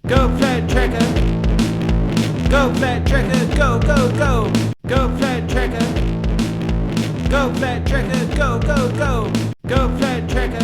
Go flat tracker. Go flat tracker. Go, go, go. Go flat tracker. Go flat tracker. Go, go, go. Go flat tracker.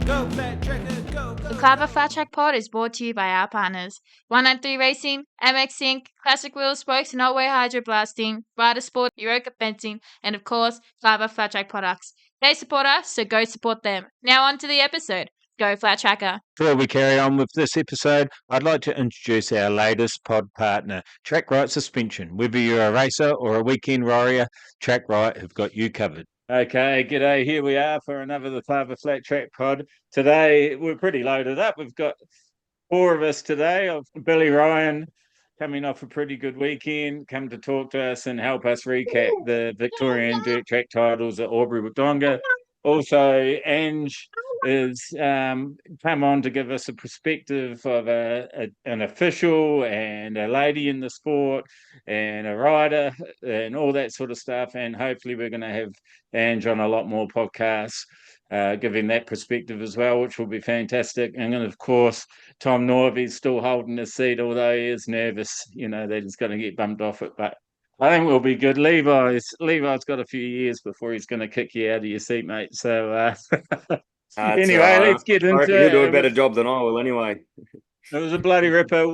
Go flat tracker. Go, go. The KLAVR Flat Track Pod is brought to you by our partners 193 Racing, MX Inc., Classic Wheel Spokes and Otway Hydro Blasting, Rite Sport, Euroka Fencing, and of course, KLAVR Flat Track products. They support us, so go support them. Now on to the episode. Go Flat Tracker. Before we carry on with this episode, I'd like to introduce our latest pod partner, Trac Rite Suspension. Whether you're a racer or a weekend warrior, Trac Rite have got you covered. Okay, g'day. Here we are for another The KLAVR Flat Track Pod. Today, we're pretty loaded up. We've got 4 of us today. Billy Ryan, coming off a pretty good weekend, come to talk to us and help us recap the Victorian dirt track titles at Albury Wodonga. Also, Ange is come on to give us a perspective of an official and a lady in the sport and a rider and all that sort of stuff. And hopefully we're going to have Ange on a lot more podcasts, giving that perspective as well, which will be fantastic. And then, of course, Tom Norby's still holding his seat, although he is nervous, that he's going to get bumped off it. But I think we'll be good. Levi's got a few years before he's going to kick you out of your seat, mate. So anyway, let's get into it. He'll do a better job than I will anyway. It was a bloody ripper.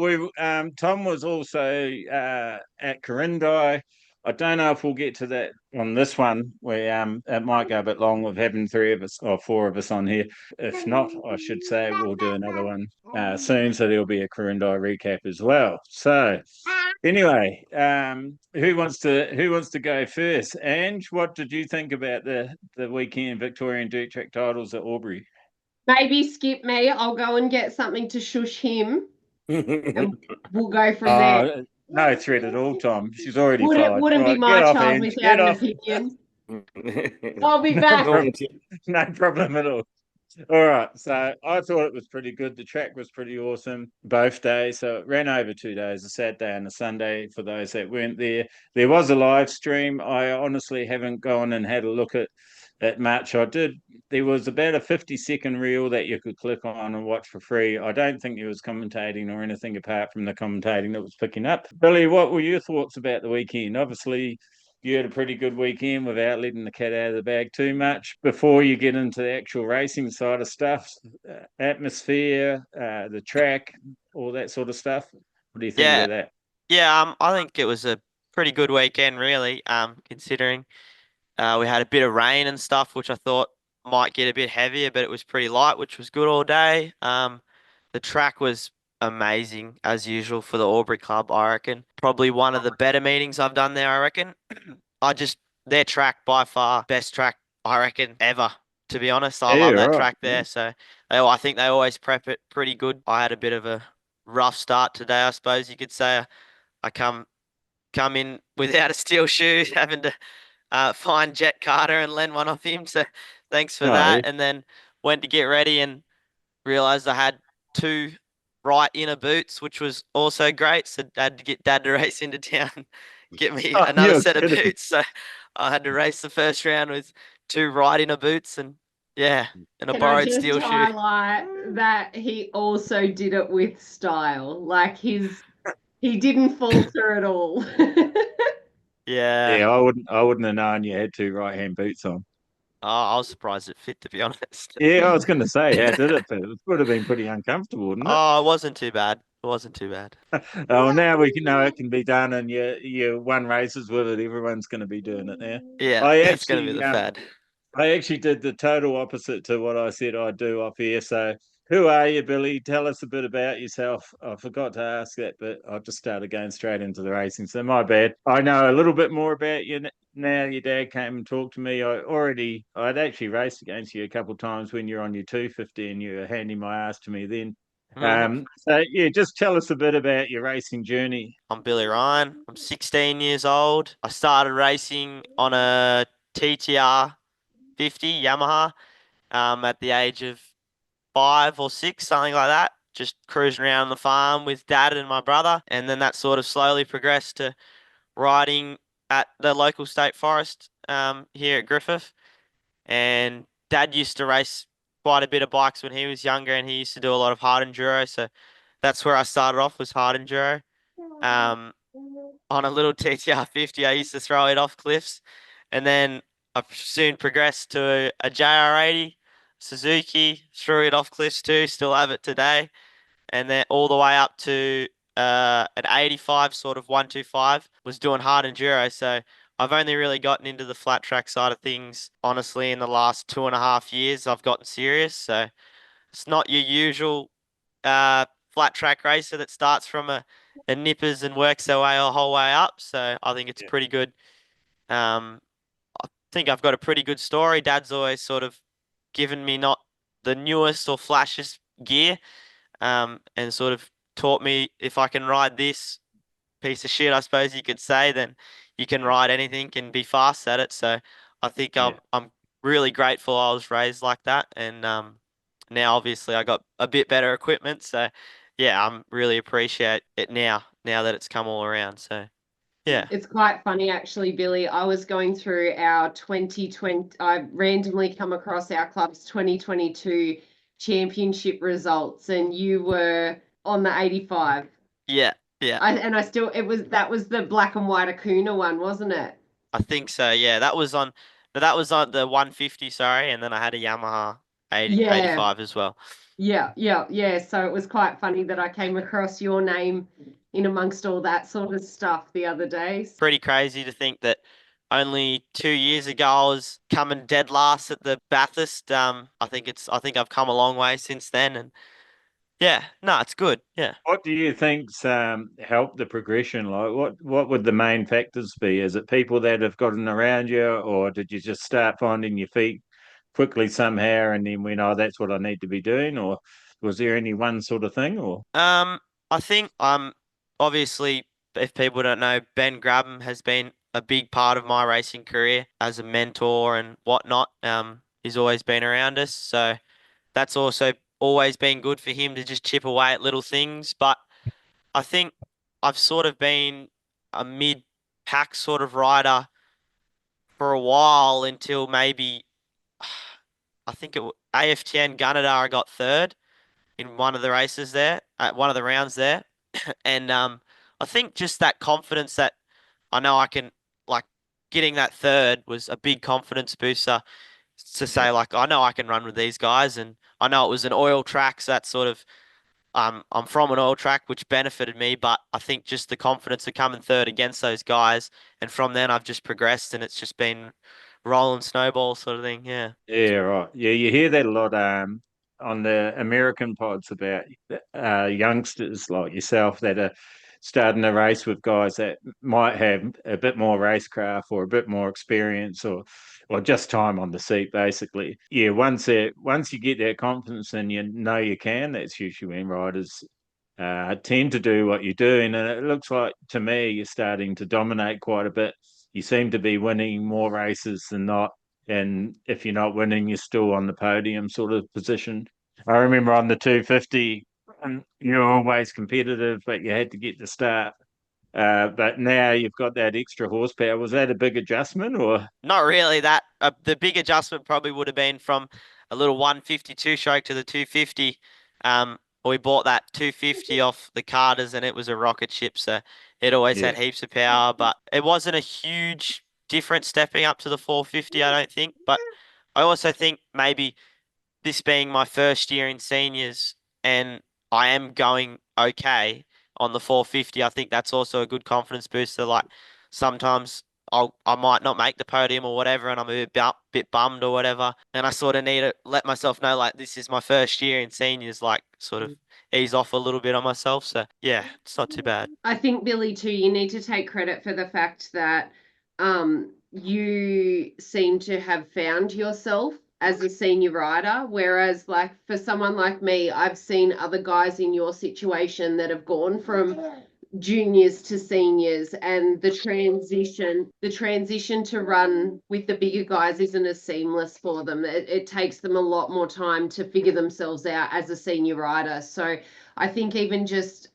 Tom was also at Corindai. I don't know if we'll get to that on this one. It might go a bit long with having 3 of us or 4 of us on here. If not, I should say we'll do another one soon. So there'll be a Corindai recap as well. So anyway, who wants to go first? Ange, what did you think about the weekend Victorian dirt track titles at Albury? Maybe skip me. I'll go and get something to shush him. And we'll go from there. No threat at all, Tom. She's already Wouldn't be my child without an opinion. I'll be back. No problem at all. All right. So I thought it was pretty good. The track was pretty awesome both days. So it ran over 2 days, a Saturday and a Sunday for those that weren't there. There was a live stream. I honestly haven't gone and had a look at much. I did. There was about a 50-second reel that you could click on and watch for free. I don't think there was commentating or anything apart from the commentating that was picking up. Billy, what were your thoughts about the weekend? Obviously, you had a pretty good weekend without letting the cat out of the bag too much. Before you get into the actual racing side of stuff, atmosphere, the track, all that sort of stuff. What do you think about that? Yeah, I think it was a pretty good weekend, really, considering we had a bit of rain and stuff, which I thought might get a bit heavier, but it was pretty light, which was good all day. The track was amazing, as usual, for the Albury Club, I reckon. Probably one of the better meetings I've done there, I reckon. Their track, by far, best track, I reckon, ever, to be honest. I love that track there. So I think they always prep it pretty good. I had a bit of a rough start today, I suppose you could say. I come in without a steel shoe, having to find Jet Carter and lend one off him. So thanks for that. And then went to get ready and realized I had 2 Rite inner boots, which was also great. So I had to get Dad to race into town, get me another set of boots. So I had to race the first round with 2 Rite inner boots and a borrowed steel shoe. Highlight that he also did it with style. Like he didn't falter at all. Yeah, I wouldn't have known you had 2 right-hand boots on. Oh, I was surprised it fit, to be honest. Yeah, I was going to say, how did it fit? It would have been pretty uncomfortable, wouldn't it? Oh, it wasn't too bad. Oh, now we know it can be done, and you won races with it. Everyone's going to be doing it now. Yeah, it's going to be the fad. I actually did the total opposite to what I said I'd do off here. So, who are you, Billy? Tell us a bit about yourself. I forgot to ask that, but I just started going straight into the racing. So, my bad. I know a little bit more about you now. Your dad came and talked to me. I'd actually raced against you a couple of times when you're on your 250 and you were handing my ass to me then. So, just tell us a bit about your racing journey. I'm Billy Ryan. I'm 16 years old. I started racing on a TTR 50 Yamaha at the age of 5 or 6, something like that. Just cruising around the farm with Dad and my brother. And then that sort of slowly progressed to riding at the local state forest here at Griffith. And Dad used to race quite a bit of bikes when he was younger, and he used to do a lot of hard enduro. So that's where I started off, was hard enduro. Um, on a little TTR 50, I used to throw it off cliffs, and then I soon progressed to a JR80 Suzuki, threw it off cliffs too, still have it today, and then all the way up to an 85 sort of 125, was doing hard enduro. So I've only really gotten into the flat track side of things, honestly, in the last 2.5 years. I've gotten serious. So it's not your usual flat track racer that starts from a nippers and works their way a whole way up. So I think it's Yeah. pretty good. I think I've got a pretty good story. Dad's always sort of given me not the newest or flashiest gear, and sort of taught me, if I can ride this piece of shit, I suppose you could say, then you can ride anything and be fast at it. So I think Yeah. I'm really grateful I was raised like that, and now obviously I got a bit better equipment. So yeah, I'm really appreciate it now that it's come all around. So yeah. It's quite funny, actually, Billy. I was going through our 2020, I randomly come across our club's 2022 championship results, and you were on the 85. Yeah, yeah. That was the black and white Acuna one, wasn't it? I think so. Yeah, that was on the 150, sorry, and then I had a Yamaha 80, Yeah, 85 as well. yeah. So it was quite funny that I came across your name in amongst all that sort of stuff the other day. Pretty crazy to think that only 2 years ago I was coming dead last at the Bathurst. I think I've come a long way since then, and yeah, no, it's good. Yeah. What do you think's helped the progression? Like, what would the main factors be? Is it people that have gotten around you, or did you just start finding your feet quickly somehow, and then went, "Oh, that's what I need to be doing," or was there any one sort of thing? Or I think obviously, if people don't know, Ben Grabham has been a big part of my racing career as a mentor and whatnot. He's always been around us, so that's also always been good for him to just chip away at little things. But I think I've sort of been a mid-pack sort of rider for a while, until maybe I think AFTN Gunnedah I got third in one of the races there, at one of the rounds there. And I think just that confidence that I know I can, like, getting that third was a big confidence booster to say, like, I know I can run with these guys. And I know it was an oil track, so that sort of, I'm from an oil track, which benefited me. But I think just the confidence of coming third against those guys, and from then I've just progressed, and it's just been rolling snowball sort of thing. Yeah. yeah, right, yeah, you hear that a lot on the American pods about youngsters like yourself that are starting a race with guys that might have a bit more racecraft or a bit more experience or just time on the seat, basically. Yeah, once you get that confidence and you know you can, that's usually when riders tend to do what you're doing. And it looks like to me you're starting to dominate quite a bit. You seem to be winning more races than not. And if you're not winning, you're still on the podium sort of position. I remember on the 250, you're always competitive, but you had to get the start. But now you've got that extra horsepower. Was that a big adjustment, or? Not really. The big adjustment probably would have been from a little 152 stroke to the 250. We bought that 250 off the Carters, and it was a rocket ship, so it always had Yeah, heaps of power. But it wasn't a huge difference stepping up to the 450, I don't think. But I also think maybe this being my first year in seniors, and I am going okay on the 450, I think that's also a good confidence booster. Like, sometimes I might not make the podium or whatever, and I'm a bit bummed or whatever, and I sort of need to let myself know, like, this is my first year in seniors, like, sort of ease off a little bit on myself. So yeah, it's not too bad. I think, Billy, too, you need to take credit for the fact that you seem to have found yourself as a senior rider, whereas, like, for someone like me, I've seen other guys in your situation that have gone from juniors to seniors, and the transition to run with the bigger guys isn't as seamless for them. It takes them a lot more time to figure themselves out as a senior rider. So I think, even just,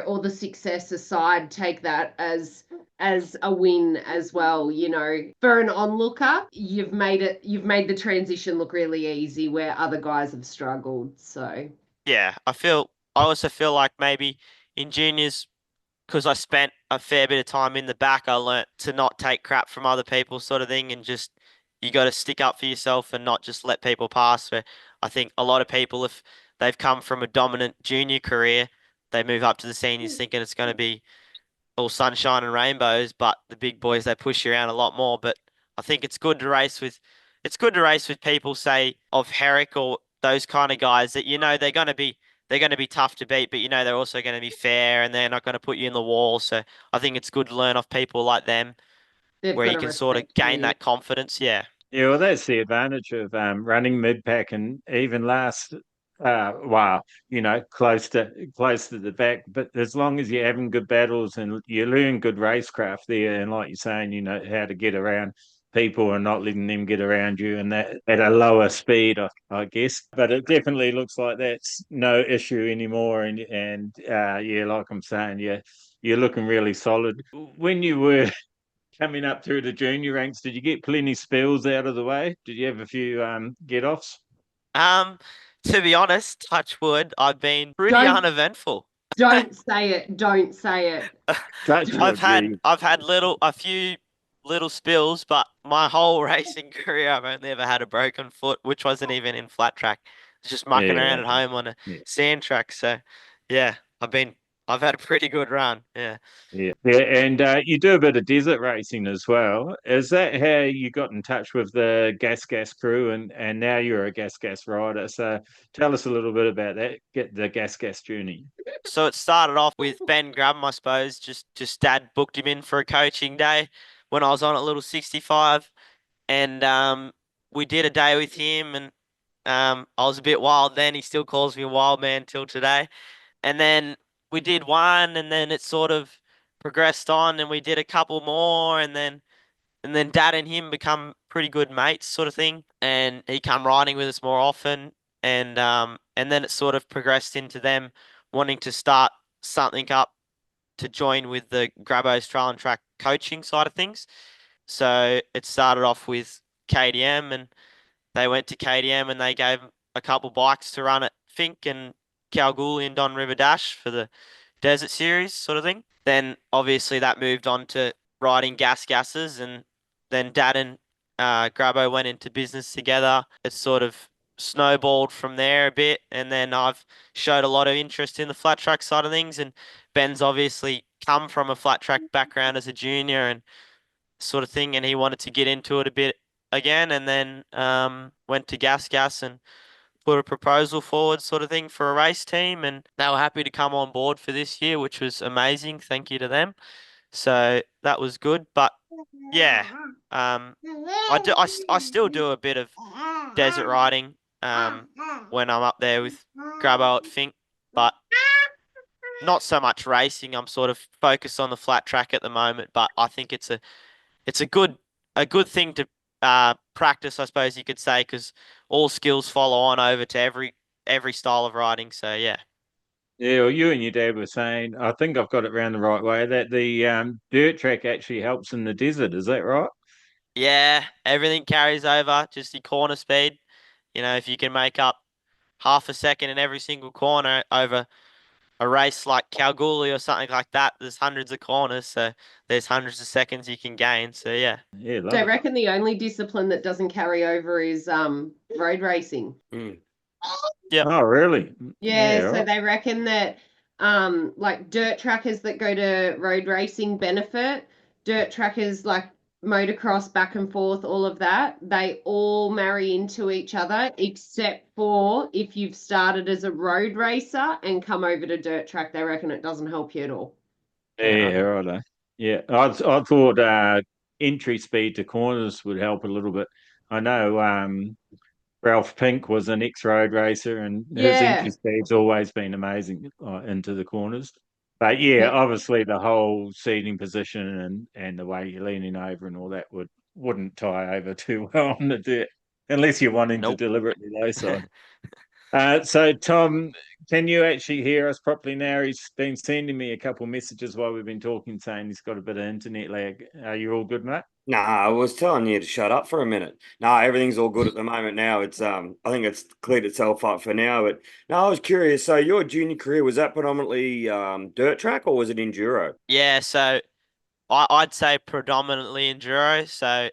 all the success aside, take that as a win as well. For an onlooker, you've made the transition look really easy where other guys have struggled. So Yeah, I feel I also feel like maybe in juniors, because I spent a fair bit of time in the back, I learnt to not take crap from other people, sort of thing, and just you got to stick up for yourself and not just let people pass. Where I think a lot of people, if they've come from a dominant junior career, they move up to the seniors thinking it's going to be all sunshine and rainbows, but the big boys they push you around a lot more. But I think it's good to race with people, say of Herrick or those kind of guys that you know they're going to be tough to beat, but you know they're also going to be fair and they're not going to put you in the wall. So I think it's good to learn off people like them They've where got you to can sort of respect gain you. that confidence. Yeah. Yeah, well, that's the advantage of running mid pack and even last, well, close to the back. But as long as you're having good battles and you learn good racecraft there, and like you're saying, you know how to get around people and not letting them get around you, and that at a lower speed, I guess. But it definitely looks like that's no issue anymore. And yeah, like I'm saying, yeah, you're looking really solid. When you were coming up through the junior ranks, did you get plenty spills out of the way? Did you have a few get offs? Um, to be honest, touch wood, I've been pretty Don't uneventful. don't say it. Don't say it. Touch wood, yeah. I've had a few little spills, but my whole racing career I've only ever had a broken foot, which wasn't even in flat track. It's just mucking Yeah, around at home on a yeah, sand track. So yeah, I've had a pretty good run. Yeah. yeah, yeah. And you do a bit of desert racing as well. Is that how you got in touch with the Gas crew, and now you're a Gas rider? So tell us a little bit about that. Get the Gas journey. So it started off with Ben Graham, I suppose. Just dad booked him in for a coaching day when I was on at Little 65, and we did a day with him, and I was a bit wild then. He still calls me a wild man till today. And then we did one, and then it sort of progressed on, and we did a couple more, and then Dad and him become pretty good mates, sort of thing. And he come riding with us more often, and then it sort of progressed into them wanting to start something up to join with the Grabbo's Trail and Track coaching side of things. So it started off with KDM, and they went to KDM and they gave a couple bikes to run at Fink and Kalgoorlie and Don River Dash for the Desert Series sort of thing. Then obviously that moved on to riding gases, and then Dad and Grabbo went into business together. It sort of snowballed from there a bit, and then I've showed a lot of interest in the flat track side of things, and Ben's obviously come from a flat track background as a junior and sort of thing, and he wanted to get into it a bit again, and then went to Gas and put a proposal forward sort of thing for a race team, and they were happy to come on board for this year, which was amazing. Thank you to them. So that was good. But yeah, I still do a bit of desert riding when I'm up there with Grabbo at Fink, but not so much racing. I'm sort of focused on the flat track at the moment, but I think it's a good thing to practice, I suppose you could say, because all skills follow on over to every style of riding. So yeah. Yeah, well, you and your dad were saying, I think I've got it round the right way, that the dirt track actually helps in the desert. Is that right? Yeah, everything carries over, just the corner speed. You know, if you can make up half a second in every single corner over a race like Kalgoorlie or something like that, there's hundreds of corners, so there's hundreds of seconds you can gain. So yeah. Yeah, So love I it. reckon the only discipline that doesn't carry over is road racing. Yep. Oh, really? Yeah, Yeah, so right. they reckon that like dirt trackers that go to road racing benefit, dirt trackers like motocross back and forth, all of that, they all marry into each other except for if you've started as a road racer and come over to dirt track, they reckon it doesn't help you at all. Yeah, right. Yeah, I thought entry speed to corners would help a little bit. I know Ralph Pink was an ex-road racer, and his entry Yeah. speed's always been amazing into the corners. But yeah, He, obviously the whole seating position and the way you're leaning over and all that wouldn't tie over too well on the dirt, unless you're wanting to Nope. deliberately low side. So, Tom, can you actually hear us properly now? He's been sending me a couple of messages while we've been talking, saying he's got a bit of internet lag. Are you all good, mate? Nah, I was telling you to shut up for a minute. Nah, everything's all good at the moment now. It's I think it's cleared itself up for now. But no, I was curious. So your junior career, was that predominantly dirt track or was it enduro? Yeah, so I'd say predominantly enduro. So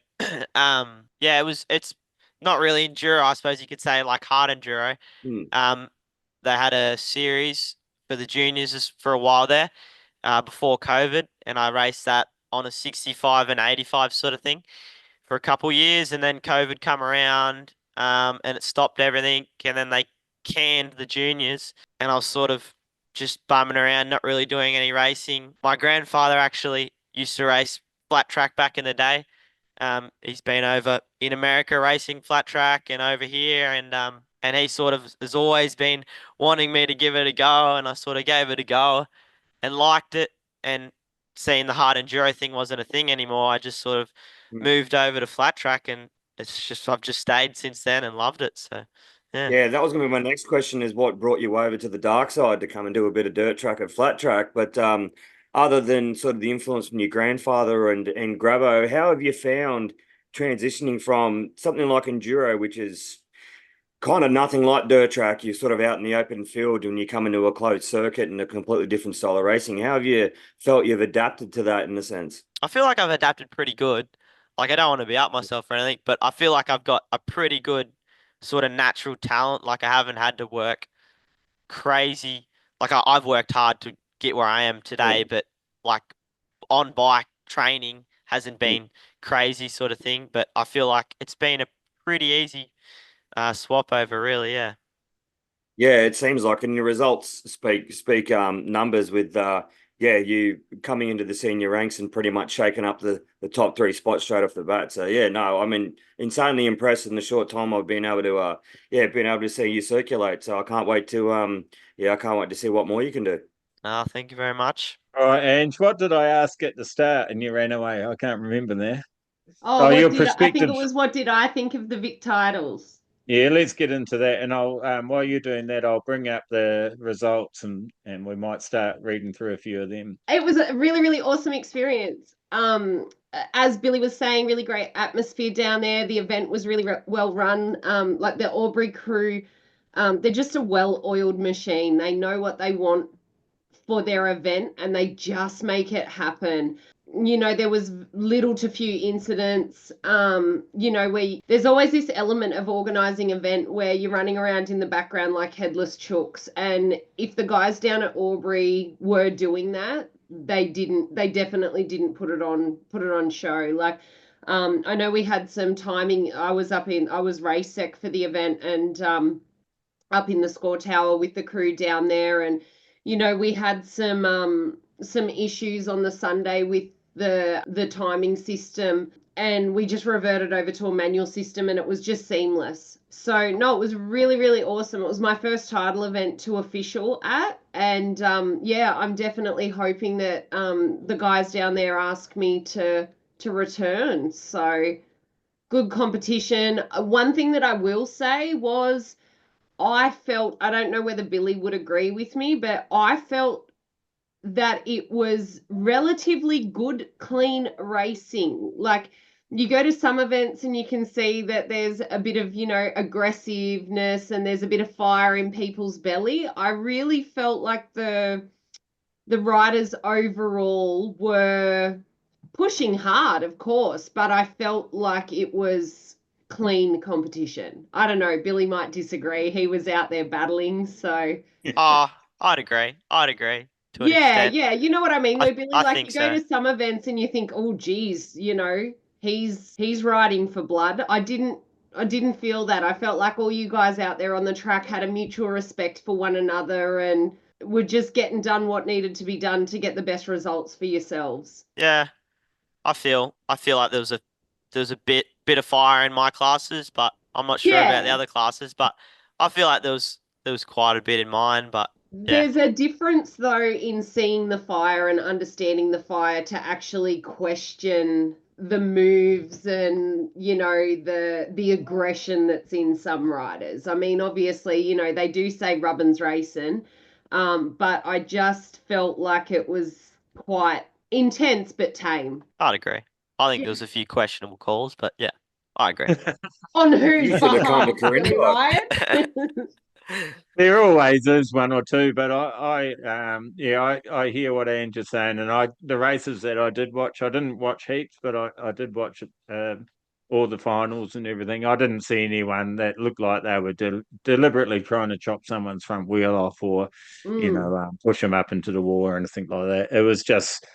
yeah, it's not really enduro, I suppose you could say like hard enduro. Hmm. Um, they had a series for the juniors for a while there, before COVID, and I raced that on a 65 and 85 sort of thing for a couple years, and then COVID come around, and it stopped everything, and then they canned the juniors, and I was sort of just bumming around, not really doing any racing. My grandfather actually used to race flat track back in the day. He's been over in America racing flat track and over here, and he sort of has always been wanting me to give it a go, and I sort of gave it a go and liked it. And seeing the hard enduro thing wasn't a thing anymore, I just sort of Hmm. moved over to flat track, and I've just stayed since then and loved it. So yeah. Yeah, that was going to be my next question is what brought you over to the dark side to come and do a bit of dirt track at flat track. But other than sort of the influence from your grandfather and Grabo, how have you found transitioning from something like enduro, which is kind of nothing like dirt track? You're sort of out in the open field when you come into a closed circuit and a completely different style of racing. How have you felt you've adapted to that in a sense? I feel like I've adapted pretty good. Like I don't want to be out myself or anything, but I feel like I've got a pretty good sort of natural talent. Like I haven't had to work crazy. Like I've worked hard to get where I am today, Mm, but like on bike training hasn't mm. been crazy sort of thing. But I feel like it's been a pretty easy swap over, really. Yeah. Yeah, it seems like, and your results speak numbers with yeah, you coming into the senior ranks and pretty much shaking up the top three spots straight off the bat. So yeah, no, I mean insanely impressed in the short time I've been able to been able to see you circulate. So I can't wait to I can't wait to see what more you can do. Thank you very much. All right, Ange, what did I ask at the start and you ran away? I can't remember there. Oh, Oh, what your did I think it perspective. was what did I think of the Vic titles? Yeah, let's get into that. And I'll while you're doing that, I'll bring up the results and we might start reading through a few of them. It was a really, really awesome experience. As Billy was saying, really great atmosphere down there. The event was really well run. Like the Albury crew, they're just a well-oiled machine. They know what they want for their event and they just make it happen. You know, there was little to few incidents. You know, there's always this element of organizing event where you're running around in the background like headless chooks. And if the guys down at Albury were doing that, they definitely didn't put it on show. Like, I know we had some timing. I was race sec for the event and up in the score tower with the crew down there, and you know we had some issues on the Sunday with the timing system, and we just reverted over to a manual system and it was just seamless. So no, it was really, really awesome. It was my first title event to official at, and yeah, I'm definitely hoping that the guys down there ask me to return. So good competition. One thing that I will say was I felt, I don't know whether Billy would agree with me, but I felt that it was relatively good, clean racing. Like you go to some events and you can see that there's a bit of, you know, aggressiveness and there's a bit of fire in people's belly. I really felt like the riders overall were pushing hard, of course, but I felt like it was clean competition. I don't know, Billy might disagree. He was out there battling, so I'd agree. I'd agree to an yeah, extent. yeah, you know what I mean though, Billy. I Like think you go so. to some events and you think, oh geez, you know, he's riding for blood. I didn't feel that. I felt like all you guys out there on the track had a mutual respect for one another and were just getting done what needed to be done to get the best results for yourselves. Yeah, I feel like there was a bit of fire in my classes, but I'm not sure about the Yeah. other classes. But I feel like there was quite a bit in mine. But yeah, There's a difference though in seeing the fire and understanding the fire to actually question the moves and, you know, the aggression that's in some riders. I mean, obviously, you know, they do say rubbin's racing, but I just felt like it was quite intense but tame. I'd agree. I think there was a few questionable calls, but yeah, I agree. On You whose should have come to behalf? Billy Corinne. Ryan? There always is one or two, but I hear what Angela's saying, and the races that I did watch, I didn't watch heaps, but I did watch all the finals and everything. I didn't see anyone that looked like they were deliberately trying to chop someone's front wheel off or, push them up into the wall or anything like that. It was just,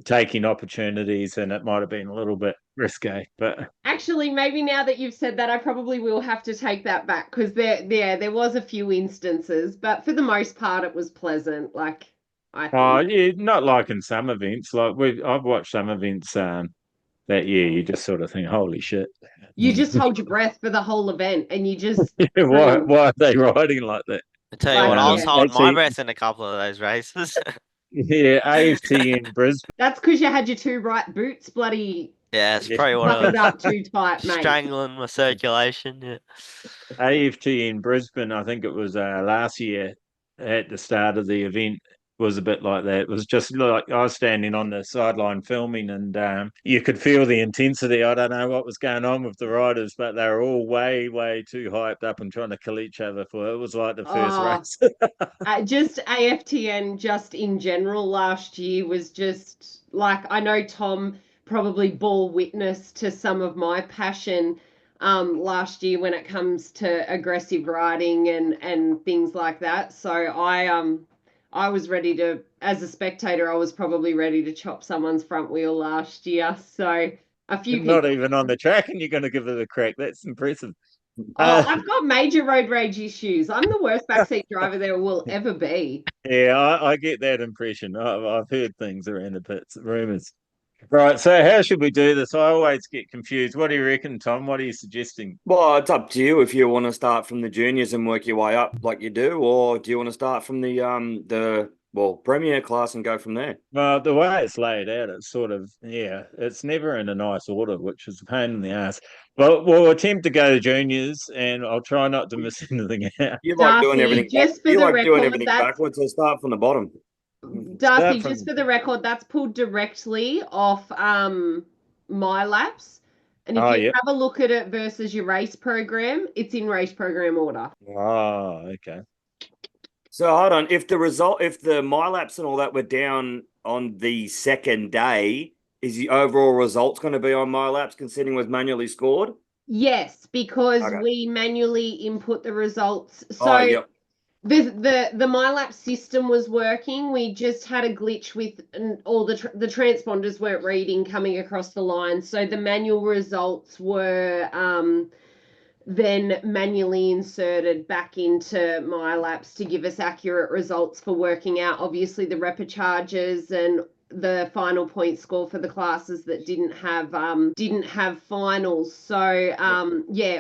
taking opportunities, and it might have been a little bit risque, but. Actually, maybe now that you've said that, I probably will have to take that back because there was a few instances, but for the most part, it was pleasant. Like I Oh, think yeah, not like in some events. I've watched some events that you just sort of think, holy shit. you just hold your breath for the whole event, and you just Why are they riding like that? I tell you like what, I was yeah. holding my Actually, breath in a couple of those races. yeah, AFT in Brisbane. That's because you had your two right boots bloody Yeah, it's Yeah. probably what I buckled was up too tight, mate. strangling my circulation. Yeah. AFT in Brisbane, I think it was last year at the start of the event, was a bit like that. It was just like I was standing on the sideline filming, and you could feel the intensity. I don't know what was going on with the riders, but they were all way, way too hyped up and trying to kill each other for it. It was like the first Oh, race. just AFTN just in general last year was just like I know Tom probably bore witness to some of my passion last year when it comes to aggressive riding and things like that. So I was ready to, as a spectator, I was probably ready to chop someone's front wheel last year. So a few Not people. even on the track, and you're going to give it a crack. That's impressive. Oh, I've got major road rage issues. I'm the worst backseat driver there will ever be. Yeah, I get that impression. I've heard things around the pits, rumors. Right, so how should we do this? I always get confused. What do you reckon, Tom? What are you suggesting? Well, it's up to you if you want to start from the juniors and work your way up like you do, or do you want to start from the premier class and go from there? Well, the way it's laid out, it's sort of, it's never in a nice order, which is a pain in the ass. But we'll attempt to go to juniors, and I'll try not to miss anything out. You like doing Darcy, everything just for you the like doing record, everything that's backwards, so start from the bottom. Darcy, Start just from, for the record, that's pulled directly off my laps. And if oh, you yeah. have a look at it versus your race program, it's in race program order. Oh, okay. So hold on. If the MyLaps and all that were down on the second day, is the overall results going to be on MyLaps considering it was manually scored? Yes, because Okay. we manually input the results. So Oh, yep. the MyLap system was working. We just had a glitch with all the transponders weren't reading coming across the line. So the manual results were then manually inserted back into MyLaps to give us accurate results for working out obviously the repecharges and the final point score for the classes that didn't have finals. So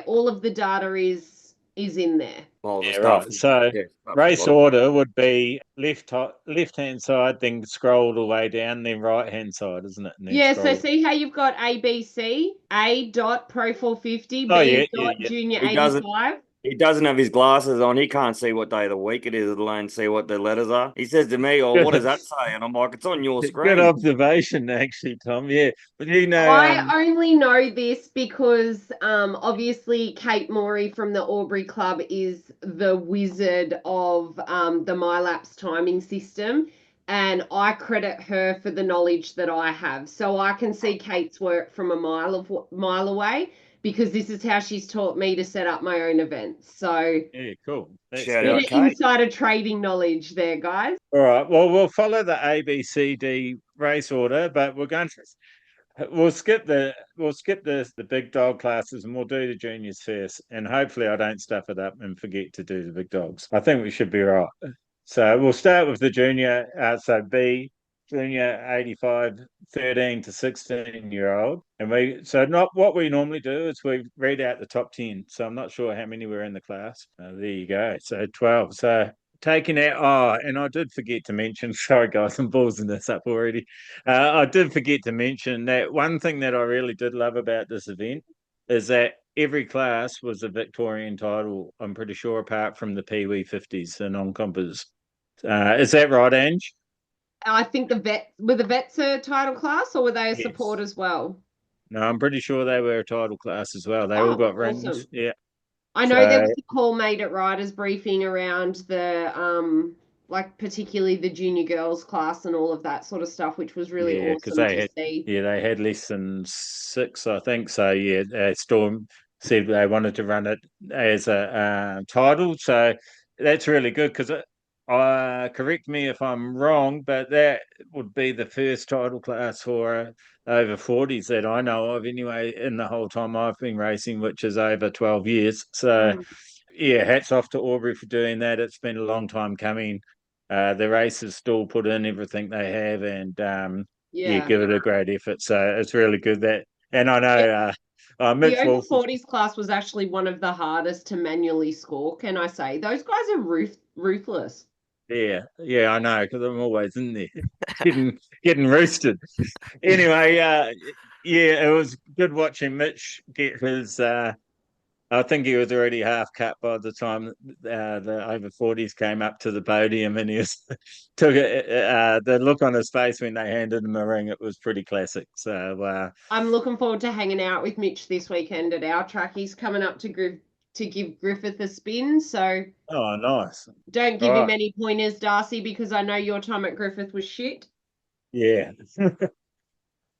all of the data is in there. Well, the Yeah, start right. from So yeah, start from the race bottom. order would be left-hand side, then scroll all the way down, then right-hand side, isn't it? And then Yeah, so scroll. see how you've got ABC, A dot Pro 450, Oh, B yeah, yeah, dot yeah. Junior He doesn't 85. he doesn't have his glasses on. He can't see what day of the week it is, let alone see what the letters are. He says to me, "Oh, what does Good, that say?" And I'm like, "It's on your good screen." observation, actually, Tom. Yeah, but I only know this because obviously Kate Morey from the Albury Club is the wizard of the MyLapse timing system, and I credit her for the knowledge that I have. So I can see Kate's work from a mile away because this is how she's taught me to set up my own events. So yeah, cool. That's Shout bit good. out, of Kate. insider trading knowledge there, guys. All right. Well, we'll follow the ABCD race order, but we'll skip the big dog classes, and we'll do the juniors first. And hopefully, I don't stuff it up and forget to do the big dogs. I think we should be right. So we'll start with the junior. So B, junior 85, 13 to 16-year-old. And not what we normally do is we read out the top 10. So I'm not sure how many were in the class. There you go. So 12. So taking out. Oh, and I did forget to mention. Sorry, guys, I'm ballsing this up already. I did forget to mention that one thing that I really did love about this event is that every class was a Victorian title. I'm pretty sure, apart from the Pee Wee 50s, the non-compers. Is that right, Ange? I think were the vets a title class, or were they a support Yes. as well? No, I'm pretty sure they were a title class as well. They all Oh, got rings. awesome. Yeah. I know there So was a call made at Riders briefing around the like particularly the junior girls class and all of that sort of stuff, which was really yeah, because awesome to see. they had less than 6, I think. So yeah, Storm said they wanted to run it as a title. So that's really good because correct me if I'm wrong, but that would be the first title class for over 40s that I know of anyway in the whole time I've been racing, which is over 12 years. So yeah, hats off to Aubrey for doing that. It's been a long time coming. The races still put in everything they have, and yeah, Yeah. give it a great effort. So it's really good that, and I know The Mitch over Wolf. 40s class was actually one of the hardest to manually score, can I say? Those guys are ruthless. Yeah, I know because I'm always in there getting roasted. Anyway, yeah, it was good watching Mitch get his. I think he was already half cut by the time the over 40s came up to the podium, and he was, took it. The look on his face when they handed him a ring, it was pretty classic. So I'm looking forward to hanging out with Mitch this weekend at our track. He's coming up to give Griffith a spin, so oh, nice. don't give him Right. any pointers, Darcy, because I know your time at Griffith was shit. Yeah.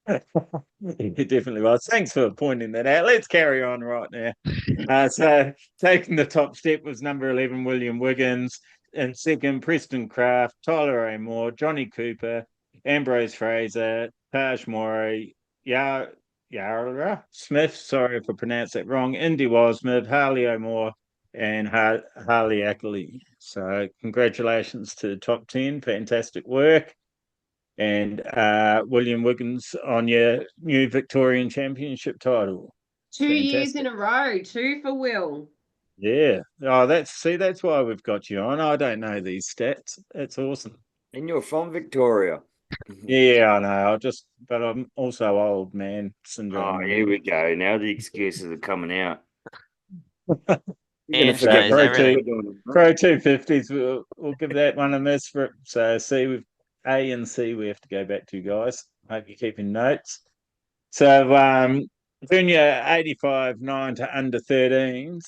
It definitely was. Thanks for pointing that out. Let's carry on right now. So taking the top step was number 11, William Wiggins. And second, Preston Craft, Tyler A. Moore, Johnny Cooper, Ambrose Fraser, Taj Morey, Yara Smith, sorry if I pronounced that wrong, Indy Wasmith, Harley O'More, and Harley Ackley. So congratulations to the top 10. Fantastic work. And William Wiggins on your new Victorian Championship title. 2 years in Fantastic. a row, 2 for Will. Yeah. Oh, that's why we've got you on. I don't know these stats. That's awesome. And you're from Victoria. Yeah, I know. But I'm also old man syndrome. Oh, here we go. Now the excuses are coming out. You're going to Ange forget knows everything. Pro 250s. We'll give that one a miss. So A and C we have to go back to, guys. Hope you're keeping notes. So junior 85 9 to under 13s.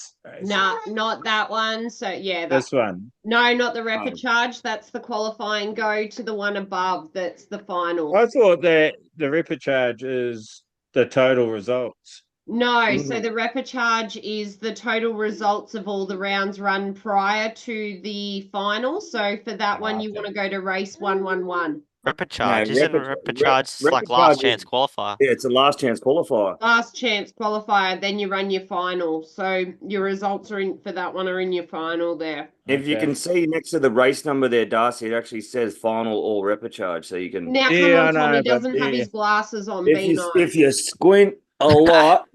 Nah, not that one. So yeah, This one. no, not the Oh. repechage. That's the qualifying. Go to the one above. That's the final. I thought that the repechage is the total results. No, so the repechage is the total results of all the rounds run prior to the final. So for that one, you want to go to race 111. Repechage. No, Isn't repechage like last chance qualifier? Yeah, it's a last chance qualifier. Last chance qualifier, then you run your final. So your results are in for that one are in your final there. If you can see next to the race number there, Darcy, it actually says final or repechage, so you can. Now come Yeah, I on, Tom, know, he but doesn't have his glasses on. If you squint a lot,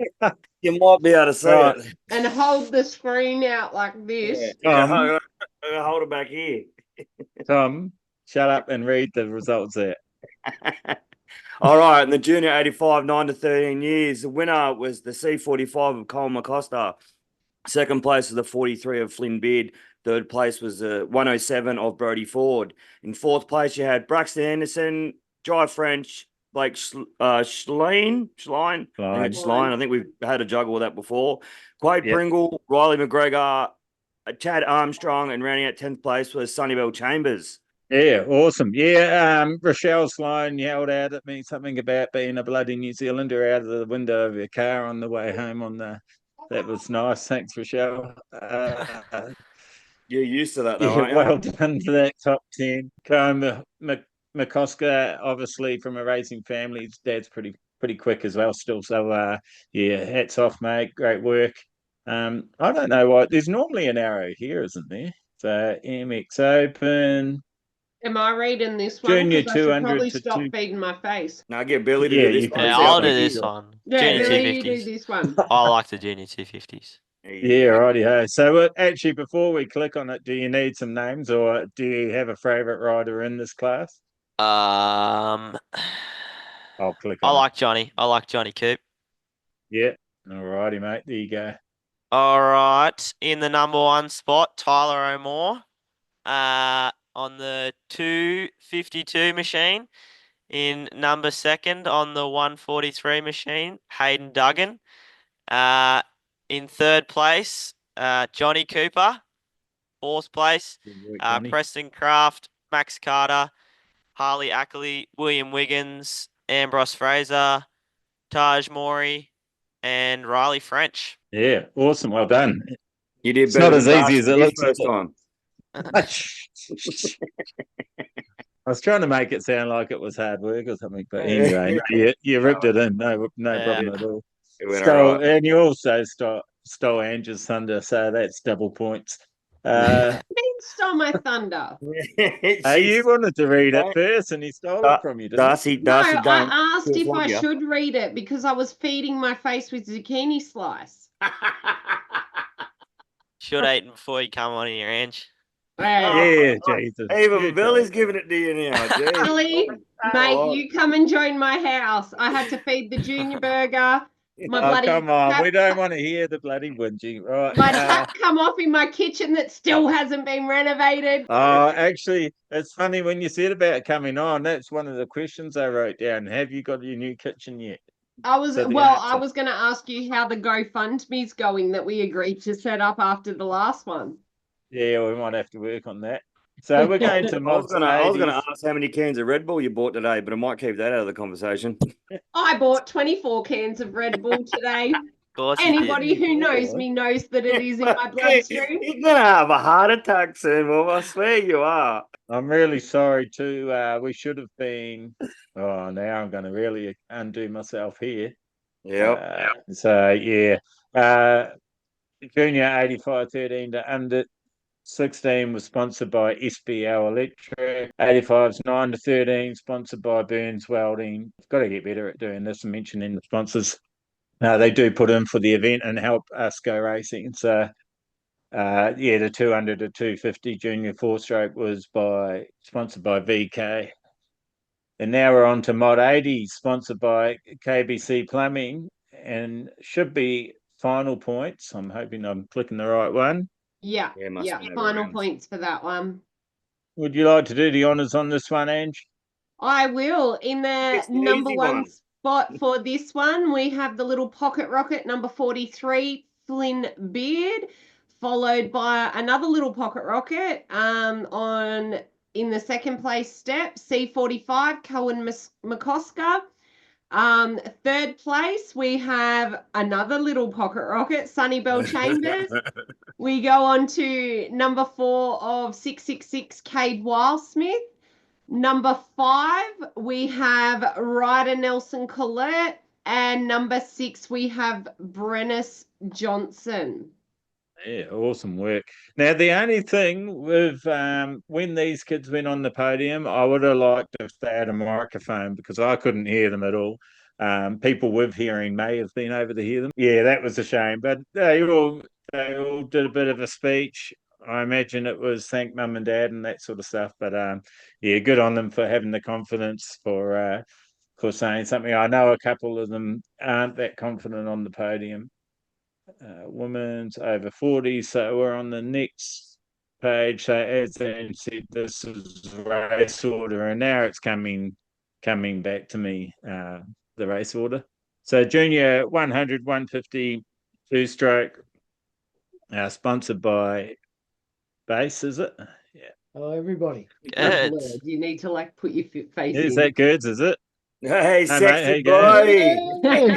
you might be able to see Right. it. And hold the screen out like this. Yeah. Tom, Hold it back here. Tom, shut up and read the results there. All right, and the junior 85, 9 to 13 years. The winner was the C45 of Colin McCoster. Second place was the 43 of Flynn Beard. Third place was the 107 of Brodie Ford. In fourth place, you had Braxton Anderson, Jai French, Blake Schlein. I think we've had a juggle with that before. Quade Pringle, Riley McGregor, Chad Armstrong, and rounding out 10th place was Sunnyvale Chambers. Yeah, awesome. Yeah, Rochelle Sloan yelled out at me something about being a bloody New Zealander out of the window of her car on the way home that was nice. Thanks, Rochelle. You're used to that, though, Yeah, aren't you? well done for that top 10. McCosker, obviously from a racing family, his dad's pretty quick as well still. So, yeah, hats off, mate. Great work. I don't know why. There's normally an arrow here, isn't there? So, MX Open. Am I reading this one? Junior Because I should 200 probably to stop 2. feeding my face. Now get Billy to Yeah, do this you one. can. Yeah, See, I I'll do think this he's- one. Yeah, Junior Billy, you do 250s. this one. I like the junior 250s. There you Yeah, go. righty ho. So actually, before we click on it, do you need some names, or do you have a favourite rider in this class? Um, I'll click I on it. like Johnny. I like Johnny Coop. Yeah. All righty, mate. There you go. All right, in the number one spot, Tyler O'More. On the 252 machine. In number second on the 143 machine, Hayden Duggan. In third place, Johnny Cooper. Fourth place, Good work, Johnny. Preston Craft, Max Carter, Harley Ackley, William Wiggins, Ambrose Fraser, Taj Maury, and Riley French. Yeah, awesome. Well done. You did It's better not than as easy Darcy as it did looks, is first time. it? I was trying to make it sound like it was hard work or something, but anyway, you ripped it in. No problem at all. It went all right. And you also stole Angela's thunder, so that's double points. He stole my thunder. Hey, you wanted to read it first, and he stole it from you, didn't Darcy, No, Darcy, don't. I asked She'll if I flog you. should read it because I was feeding my face with zucchini slice. Should have eaten before you come on in your Ange. he? Well, Yeah, Jesus. Even You Billy's tried. giving it to you now. Geez. Billy, mate, you come and join my house. I had to feed the junior burger. My Oh, bloody come on. tap, We don't want to hear the bloody whinging. Right. my tap come off in my kitchen that still hasn't been renovated. Actually, it's funny when you said about coming on. That's one of the questions I wrote down. Have you got your new kitchen yet? I was So the I answer. was going to ask you how the GoFundMe's going that we agreed to set up after the last one. Yeah, we might have to work on that. So we're going to I was mods gonna 80s. ask how many cans of Red Bull you bought today, but I might keep that out of the conversation. I bought 24 cans of Red Bull today. Of course you did. Anybody who knows me knows that it is in my bloodstream. You're gonna have a heart attack soon, Well, I swear you are. I'm really sorry too. We should have been. Oh, now I'm going to really undo myself here. Yep. So yeah, junior 85-13 to under 16 was sponsored by SBL Electric. 85s 9-13 sponsored by Burns Welding. I've got to get better at doing this and mentioning the sponsors. They do put in for the event and help us go racing. So the 200 to 250 junior four-stroke was sponsored by VK. And now we're on to Mod 80, sponsored by KBC Plumbing, and should be final points. I'm hoping I'm clicking the right one. Yeah, must be final rounds. points for that one. Would you like to do the honours on this one, Ange? I will. In the It's an number easy one one. spot for this one, we have the little pocket rocket, number 43, Flynn Beard, followed by another little pocket rocket in the second place step, C45, Cohen McCosker. Third place, we have another little pocket rocket, Sunnybell Chambers. We go on to number 4 of 666, Cade Wildsmith. Number 5, we have Ryder Nelson Collette. And number 6, we have Brennis Johnson. Yeah, awesome work. Now, the only thing with when these kids went on the podium, I would have liked if they had a microphone because I couldn't hear them at all. People with hearing may have been able to hear them. Yeah, that was a shame. But they all did a bit of a speech. I imagine it was thank mum and dad and that sort of stuff. But good on them for having the confidence for saying something. I know a couple of them aren't that confident on the podium. Women's over 40. So we're on the next page. So as Anne said, this is race order, and now it's coming back to me, the race order. So junior 100, 150, two-stroke, sponsored by Base, is it? Yeah. Hello, everybody. Good. You need to put your face Is in. that good? Is it? Hey, Hey, mate, how sexy you going? boy.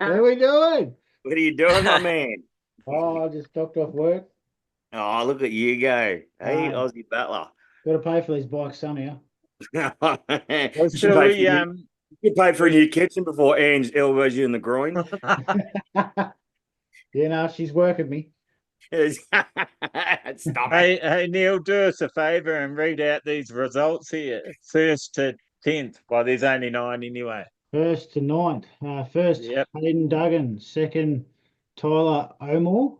How are we doing? What are you doing, my man? Oh, I just stopped off work. Oh, look at you go. Hey, Wow. Aussie battler. Got to pay for these bikes somehow. Well, You should shall pay we, for you pay for a new kitchen before Ange elbows you in the groin. She's working me. Stop it. Hey, Neil, do us a favour and read out these results here. First to 10th. Well, there's only 9 anyway. First to ninth. First, Yep. Hayden Duggan. Second, Tyler O'More.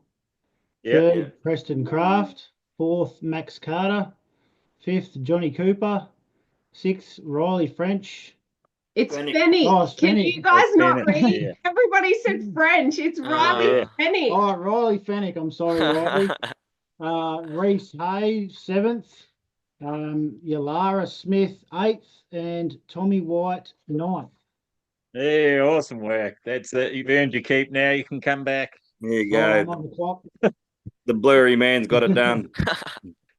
Yeah. Third, Preston Kraft. Fourth, Max Carter. Fifth, Johnny Cooper. Sixth, Riley French. It's Fennick. Fennick. Oh, it's Can Fennick. you guys It's not Fennick, read? yeah. Everybody said French. It's Riley Yeah. Fennick. Oh, Riley Fennick. I'm sorry, Riley. Reese Hayes, 7th. Yalara Smith, 8th. And Tommy White, 9th. Yeah, awesome work. That's it. You've earned your keep now. You can come back. There you Oh, go. I'm on the clock. The blurry man's got it done.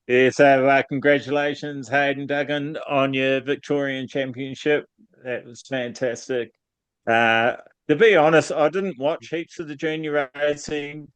Yeah, so congratulations, Hayden Duggan, on your Victorian Championship. That was fantastic. To be honest, I didn't watch heaps of the junior racing.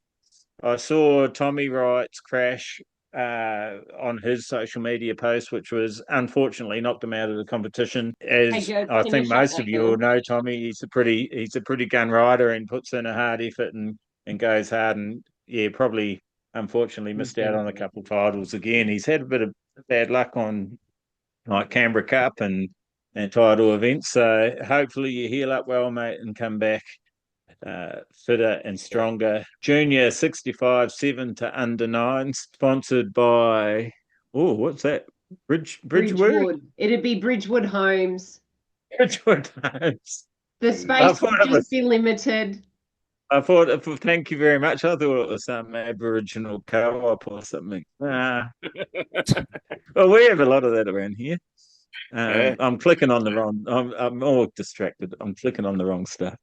I saw Tommy Wright's crash on his social media post, which was unfortunately knocked him out of the competition. As Hey, I can think you shut most that of you all door? know, Tommy, he's a pretty gun rider and puts in a hard effort and goes hard, and yeah, probably unfortunately missed out on a couple of titles again. He's had a bit of bad luck on like Canberra Cup and title events. So hopefully you heal up well, mate, and come back fitter and stronger. Junior 65, 7 to under 9, sponsored by, oh, what's that? Bridgewood? Bridgewood. It'd be Bridgewood Homes. Bridgewood Homes. The I space thought would it was, just be limited. thank you very much. I thought it was some Aboriginal co-op or something. Well, we have a lot of that around here. Yeah. I'm clicking on the wrong, I'm all distracted. I'm clicking on the wrong stuff.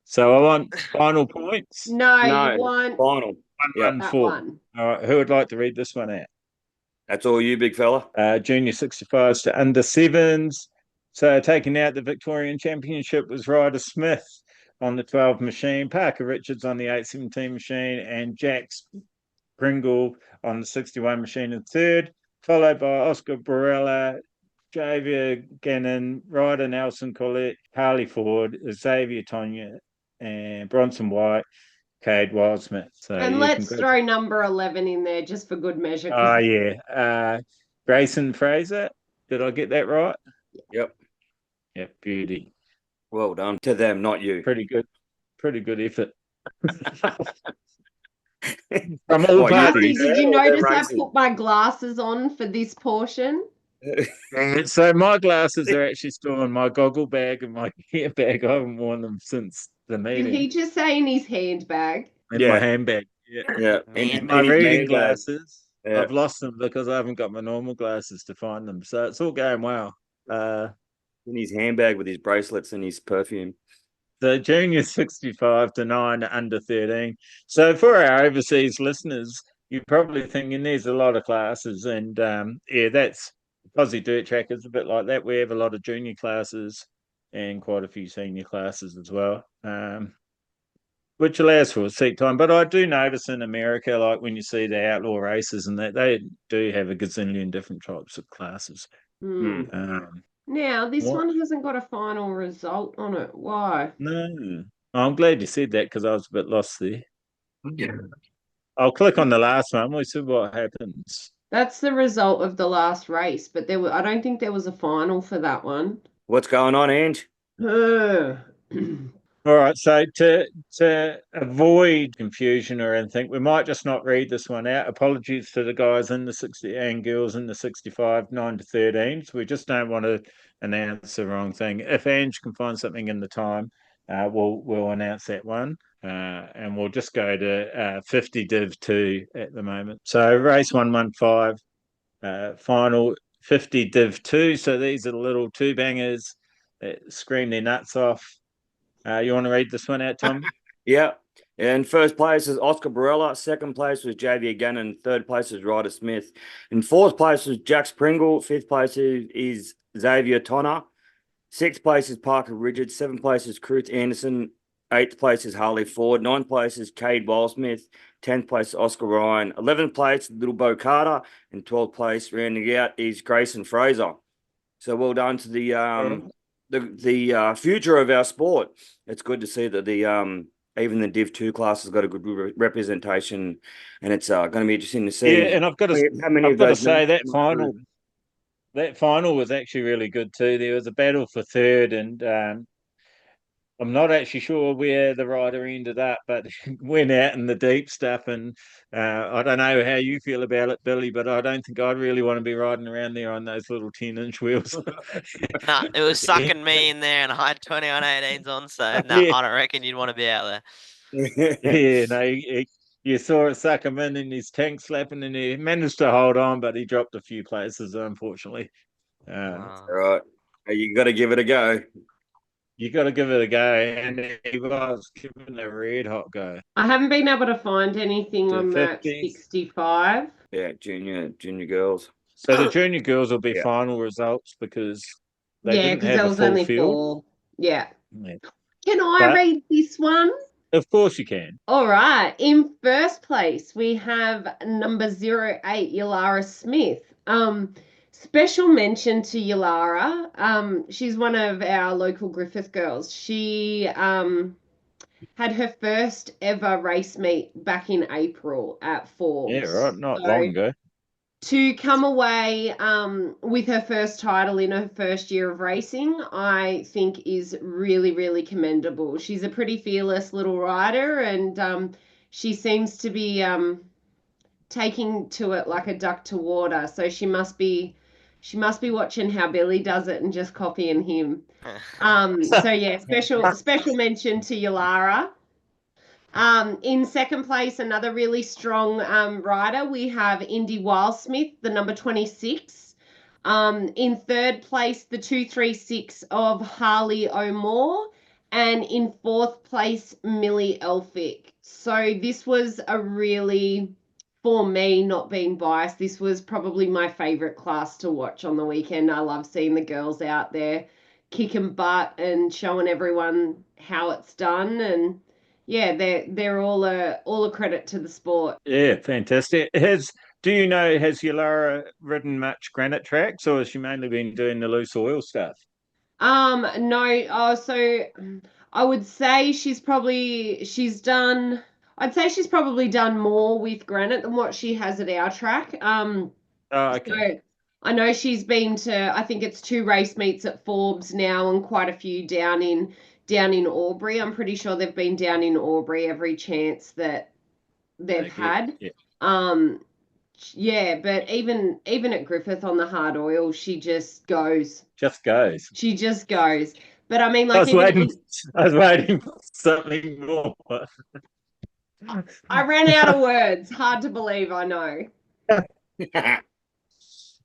So I want final points. No, No, you want final. Yep. that 1-4. one. All right, who would like to read this one out? That's all you, big fella. Junior 65s to under 7s. So taking out the Victorian Championship was Ryder Smith on the 12 machine, Parker Richards on the 817 machine, and Jack Pringle on the 61 machine in third, followed by Oscar Barella, Xavier Gannon, Ryder Nelson Collette, Harley Ford, Xavier Tonya, and Bronson White, Cade Wildsmith. So And let's throw number 11 in there just for good measure. Oh, yeah. Grayson Fraser. Did I get that right? Yep. Yeah, beauty. Well done to them, not you. Pretty good effort. From all What, parties. Did you Or they're notice I racing? put my glasses on for this portion? So my glasses are actually still in my goggle bag and my gear bag. I haven't worn them since the Did he meeting. just say in his handbag? In Yeah. my handbag. Yeah. Yeah. Man, My his reading man bag. glasses. Yeah. I've lost them because I haven't got my normal glasses to find them. So it's all going well. In his handbag with his bracelets and his perfume. So junior 65 to 9 under 13. So for our overseas listeners, you're probably thinking there's a lot of classes, and yeah, that's Aussie Dirt Track is a bit like that. We have a lot of junior classes and quite a few senior classes as well, which allows for a seat time. But I do notice in America, like when you see the outlaw races and that, they do have a gazillion different types of classes. Hmm. Now, this What? one hasn't got a final result on it. Why? No, I'm glad you said that because I was a bit lost there. Yeah. I'll click on the last one. We'll see what happens. That's the result of the last race, but I don't think there was a final for that one. What's going on, Ange? All right, so to avoid confusion or anything, we might just not read this one out. Apologies to the guys in the 60 and girls in the 65, 9 to 13s. We just don't want to announce the wrong thing. If Ange can find something in the time, we'll announce that one. And we'll just go to 50 Div 2 at the moment. So race 115, final 50 Div 2. So these are the little two bangers that scream their nuts off. You want to read this one out, Tom? Yeah. In first place is Oscar Barella. Second place was Xavier Gannon. Third place is Ryder Smith. In fourth place was Jack Pringle. Fifth place is Xavier Tonner. Sixth place is Parker Richards. Seventh place is Cruz Anderson. Eighth place is Harley Ford. Ninth place is Cade Wildsmith. 10th place is Oscar Ryan. 11th place, Little Bo Carter. And 12th place, rounding out, is Grayson Fraser. So well done to the future of our sport. It's good to see that even the Div 2 class has got a good representation, and it's going to be interesting to see. Yeah, and I've got to say that final was actually really good too. There was a battle for third, and I'm not actually sure where the rider ended up, but went out in the deep stuff. And I don't know how you feel about it, Billy, but I don't think I'd really want to be riding around there on those little 10-inch wheels. Nah, it was Yeah, sucking me in there, and I had 20 on 18s on, so no, yeah, I don't reckon you'd want to be out there. yeah. No, you saw it suck him in his tank slapping, and he managed to hold on, but he dropped a few places, unfortunately. Oh. All right. You got to give it a go. You got to give it a go, and he was giving it a red hot go. I haven't been able to find anything The on that 50s. 65. Yeah, junior girls. So the junior girls will be Yeah. final results because they Yeah, didn't because have there a was full only field. 4. Yeah. Yeah. Can I But read this one? of course you can. All right. In first place, we have number 08, Yalara Smith. Special mention to Yalara. She's one of our local Griffith girls. She had her first ever race meet back in April at Yeah, Forbes. right. Not So long ago. to come away with her first title in her first year of racing, I think is really, really commendable. She's a pretty fearless little rider, and she seems to be taking to it like a duck to water. So she must be watching how Billy does it and just copying him. So yeah, special mention to Yalara. In second place, another really strong rider, we have Indy Wildsmith, the number 26. In third place, the 236 of Harley O'More. And in fourth place, Millie Elphick. So this was a really, for me, not being biased, this was probably my favorite class to watch on the weekend. I love seeing the girls out there kicking butt and showing everyone how it's done. And yeah, they're all a credit to the sport. Yeah, fantastic. Do you know, has Yalara ridden much granite tracks, or has she mainly been doing the loose oil stuff? No, so I would say I'd say she's probably done more with granite than what she has at our track. Oh, So okay. I know she's been to, I think it's 2 race meets at Forbes now and quite a few down in Albury. I'm pretty sure they've been down in Albury every chance that they've had. Yeah. Um, yeah, but even at Griffith on the hard oil, she just goes. Just goes. She just goes. But I mean, I like was even waiting. I was waiting for something more. I ran out of words. Hard to believe, I know.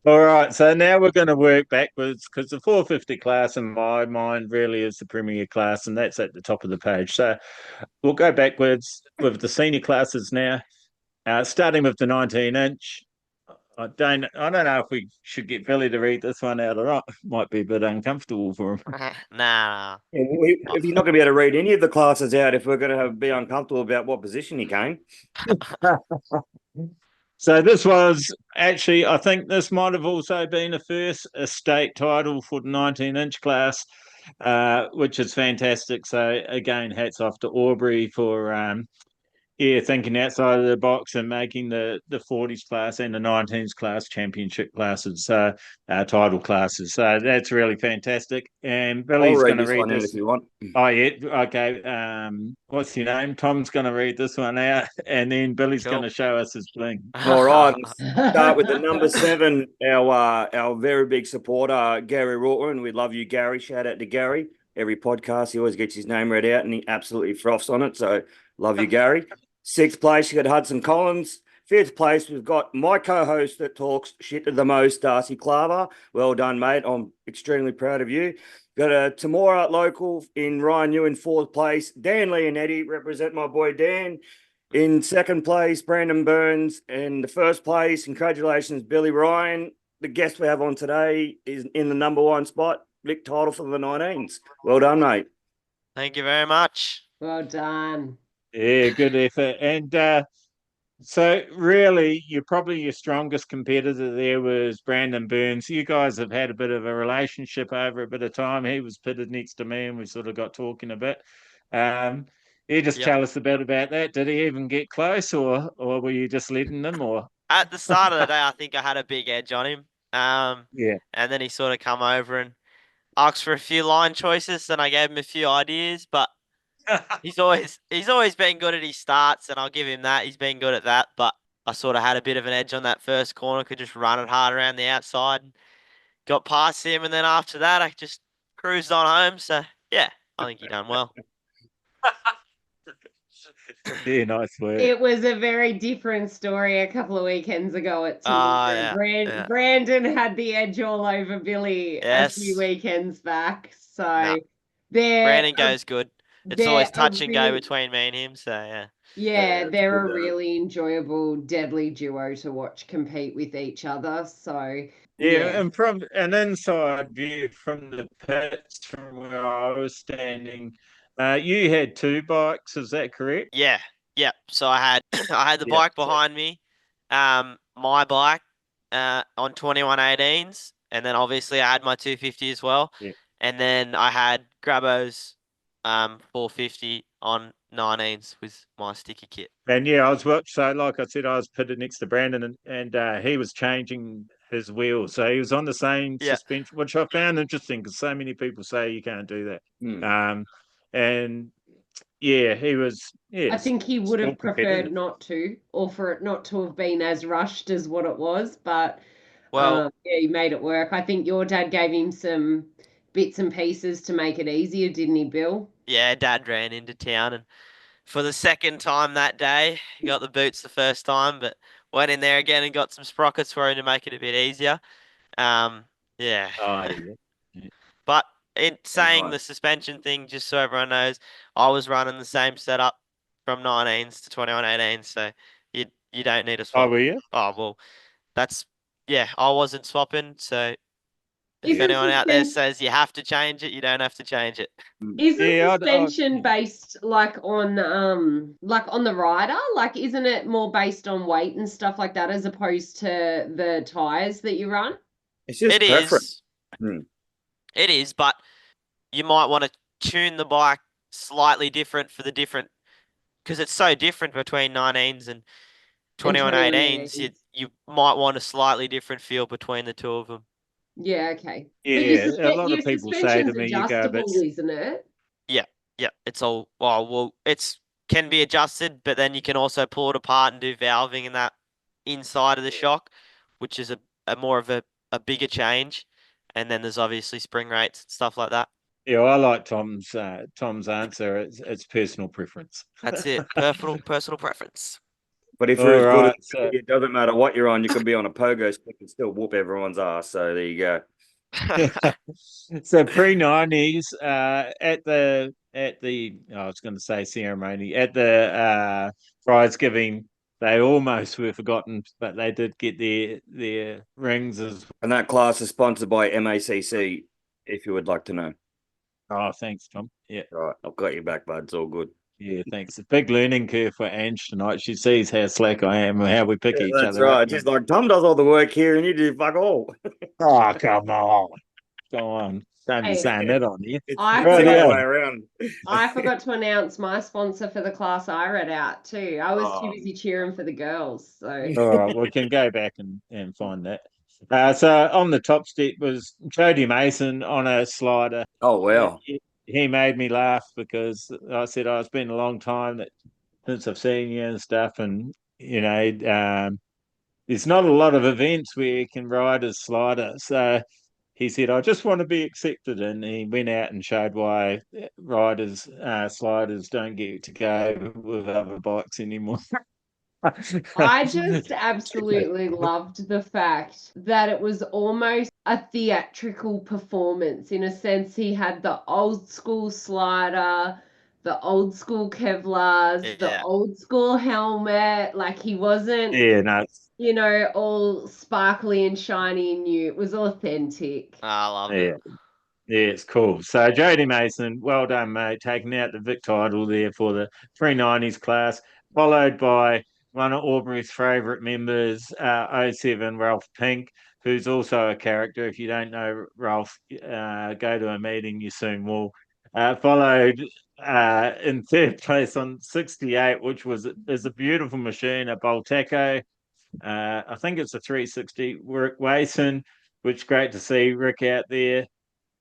All right, so now we're going to work backwards because the 450 class, in my mind, really is the premier class, and that's at the top of the page. So we'll go backwards with the senior classes now, starting with the 19-inch. I don't know if we should get Billy to read this one out or not. Might be a bit uncomfortable for him. Nah. If you're not going to be able to read any of the classes out, if we're going to be uncomfortable about what position he came. So this was actually, I think this might have also been a first estate title for the 19-inch class, which is fantastic. So again, hats off to Aubrey for thinking outside of the box and making the 40s class and the 19s class championship classes, title classes. So that's really fantastic. And I'll Billy's going read to this read one out this. if you want. Oh, yeah. Okay. What's your name? Tom's going to read this one out, and then Billy's going to show us his bling. All right. Let's start with the number 7, our very big supporter, Gary Rawton. We love you, Gary. Shout out to Gary. Every podcast, he always gets his name read out, and he absolutely froths on it. So love you, Gary. 6th place, you got Hudson Collins. 5th place, we've got my co-host that talks shit to the most, Darcy KLAVR. Well done, mate. I'm extremely proud of you. Got a Tamora local in Ryan New in 4th place. Dan Leonetti, represent my boy Dan. In 2nd place, Brandon Burns. In the 1st place, congratulations, Billy Ryan. The guest we have on today is in the number 1 spot, Vic title for the 19s. Well done, mate. Thank you very much. Well done. Yeah, good effort. And so really, you're probably your strongest competitor there was Brandon Burns. You guys have had a bit of a relationship over a bit of time. He was pitted next to me and we sort of got talking a bit. You just tell us a bit about that. Did he even get close or were you just letting him or? At the start of the day, I think I had a big edge on him. Yeah. And then he sort of come over and asked for a few line choices, and I gave him a few ideas, but he's always been good at his starts, and I'll give him that. He's been good at that, but I sort of had a bit of an edge on that first corner, could just run it hard around the outside, and got past him, and then after that, I just cruised on home. So yeah, I think he done well. Yeah, nice work. It was a very different story a couple of weekends ago at Toowoomba. Yeah. Brandon had the edge all over Billy a few Yes. weekends back. So No. they're Brandon goes good. It's they're always a touch and go really, between me and him. So yeah. yeah, it's they're good, a really enjoyable, deadly duo to watch compete with each other. So Yeah, yeah. and from an inside view from the pits, from where I was standing, you had two bikes, is that correct? Yeah. Yeah. So I had I had the Yeah. bike behind me, my bike, on 2118s, and then obviously I had my 250 as well, Yeah. and then I had Grabbo's 450 on 19s with my sticky kit. And yeah, so like I said, I was pitted next to Brandon, and he was changing his wheels, so he was on the same Yeah. suspension, which I found interesting because so many people say you can't do that. And yeah, he was. I Yes, think he would still have preferred competitive. not to, or for it not to have been as rushed as what it was. But Well, yeah, he made it work. I think your dad gave him some bits and pieces to make it easier, didn't he, Bill? yeah, Dad ran into town, and for the second time that day, he got the boots the first time, but went in there again and got some sprockets for him to make it a bit easier. Yeah. Oh yeah. Yeah. But in saying Right. the suspension thing, just so everyone knows, I was running the same setup from 19s to 2118, so you don't need a Oh, swap. were you? Oh well, that's yeah, I wasn't swapping, so if Is the anyone out there suspension says you have to change it, you don't have to change it. is the Yeah, suspension based like on the rider? Like isn't it more based on weight and stuff like that as opposed to the tires that you run? It's It just preference. is, Hmm. it is, but you might want to tune the bike slightly different for the different because it's so different between 19s and And 2118s. You might want a slightly different feel between the two of them. Yeah, okay. But yeah. A lot your of people say to suspension's me, "You go a bit." adjustable, isn't it? Yeah, yeah. It's all well, it's can be adjusted, but then you can also pull it apart and do valving and that inside of the shock, which is a more of a bigger change. And then there's obviously spring rates and stuff like that. Yeah, I like Tom's answer. It's personal preference. That's it. Personal preference. But if you're All as good as right, so it doesn't matter what you're on, you could be on a pogo stick and still whoop everyone's ass. So there you go. so pre-90s, at the I was going to say ceremony at the prize giving, they almost were forgotten, but they did get their rings as. And that class is sponsored by MACC, if you would like to know. Oh, thanks, Tom. Yeah. All right, I've got you back, bud. It's all good. Yeah, thanks. A big learning curve for Ange tonight. She sees how slack I am and how we pick Yeah, each that's other up. right. Just like Tom does all the work here and you do fuck all. Oh, come on. Go on. Don't be Hey, saying that on here. It's I the Right, other forgot way yeah. around. I forgot to announce my sponsor for the class I read out too. I was too Oh. busy cheering for the girls. So All right, we can go back and find that. So on the top step was Jody Mason on a slider. Oh, wow. He made me laugh because I said, oh, it's been a long time since I've seen you and stuff. And, there's not a lot of events where you can ride a slider. So he said, I just want to be accepted. And he went out and showed why sliders don't get to go with other bikes anymore. I just absolutely loved the fact that it was almost a theatrical performance in a sense. He had the old school slider, the old school Kevlars, the Yeah. old school helmet. Like he wasn't, Yeah, no, all sparkly and shiny and new. It was authentic. I loved it. yeah, yeah, it's cool. So Jody Mason, well done, mate, taking out the Vic title there for the 390s class, followed by one of Aubrey's favourite members, '07 Ralph Pink, who's also a character. If you don't know Ralph, go to a meeting, you soon will. Followed in third place on 68, which is a beautiful machine, a Bolteco. I think it's a 360 Rick Wason, which great to see Rick out there.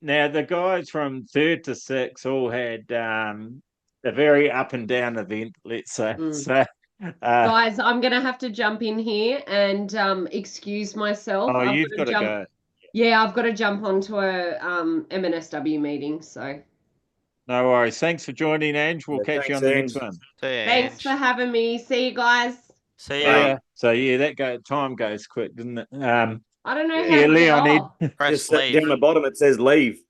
Now the guys from third to sixth all had a very up and down event, let's say. So Guys, I'm gonna have to jump in here and excuse myself. oh, I've you've got got to to jump. go. Yeah, I've got to jump onto a MNSW meeting. So No worries. Thanks for joining, Ange. We'll Yeah, catch you thanks, on the next Ange. one. See ya, thanks for Ange. having me. See you guys. See Yeah. ya. So yeah, time goes quick, doesn't it? I don't know how Yeah, to get Leonid. off. Press Just down leave. the bottom, it says leave.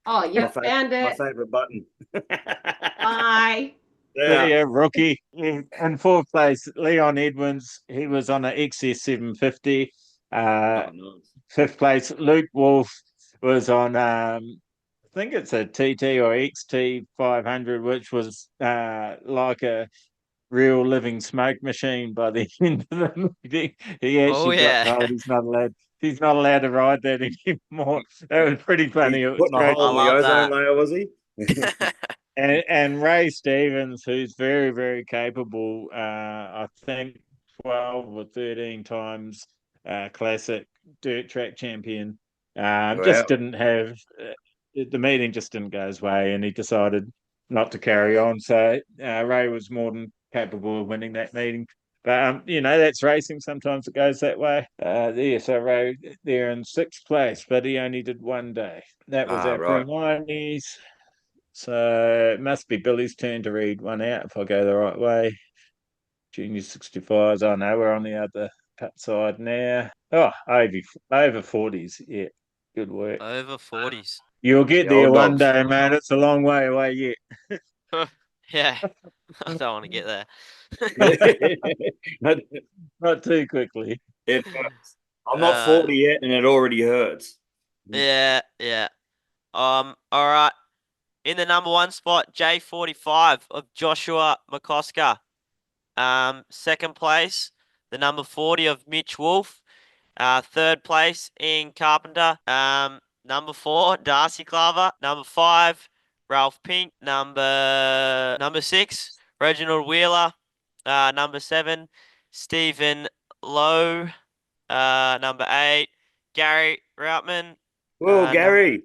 Oh, yep, found My it. favorite button. Bye. Yeah, Yeah. rookie. In fourth place, Leon Edwards. He was on an XS 750. Oh, nice. Fifth place, Luke Wolf was on I think it's a TT or XT 500, which was like a real living smoke machine by the end of the meeting. He Oh actually got yeah. told he's not allowed to ride that anymore. That was pretty He's funny. It was putting a great. I hole in the love ozone that. layer, was he? And Ray Stevens, who's very, very capable, I think 12 or 13 times classic dirt track champion, just Wow. didn't have the meeting just didn't go his way, and he decided not to carry on. So Ray was more than capable of winning that meeting. But that's racing. Sometimes it goes that way. So Ray there in sixth place, but he only did one day. That was our Right. pre-90s. So it must be Billy's turn to read one out if I go the right way. Junior 65s. Oh no, we're on the other cut side now. Oh, over 40s. Yeah, good work. Over 40s. You'll get The there old one dogs. day, man. It's a long way away yet. Yeah. I don't want to get there. Not too quickly. It hurts. I'm not 40 yet, and it already hurts. Yeah, yeah. All right. In the number one spot, J45 of Joshua McCosker. Second place, the number 40 of Mitch Wolf. Third place, Ian Carpenter. Number 4, Darcy Claver. Number 5, Ralph Pink. Number 6, Reginald Wheeler. Number 7, Stephen Lowe. Number 8, Gary Routman. Whoa, Number Gary.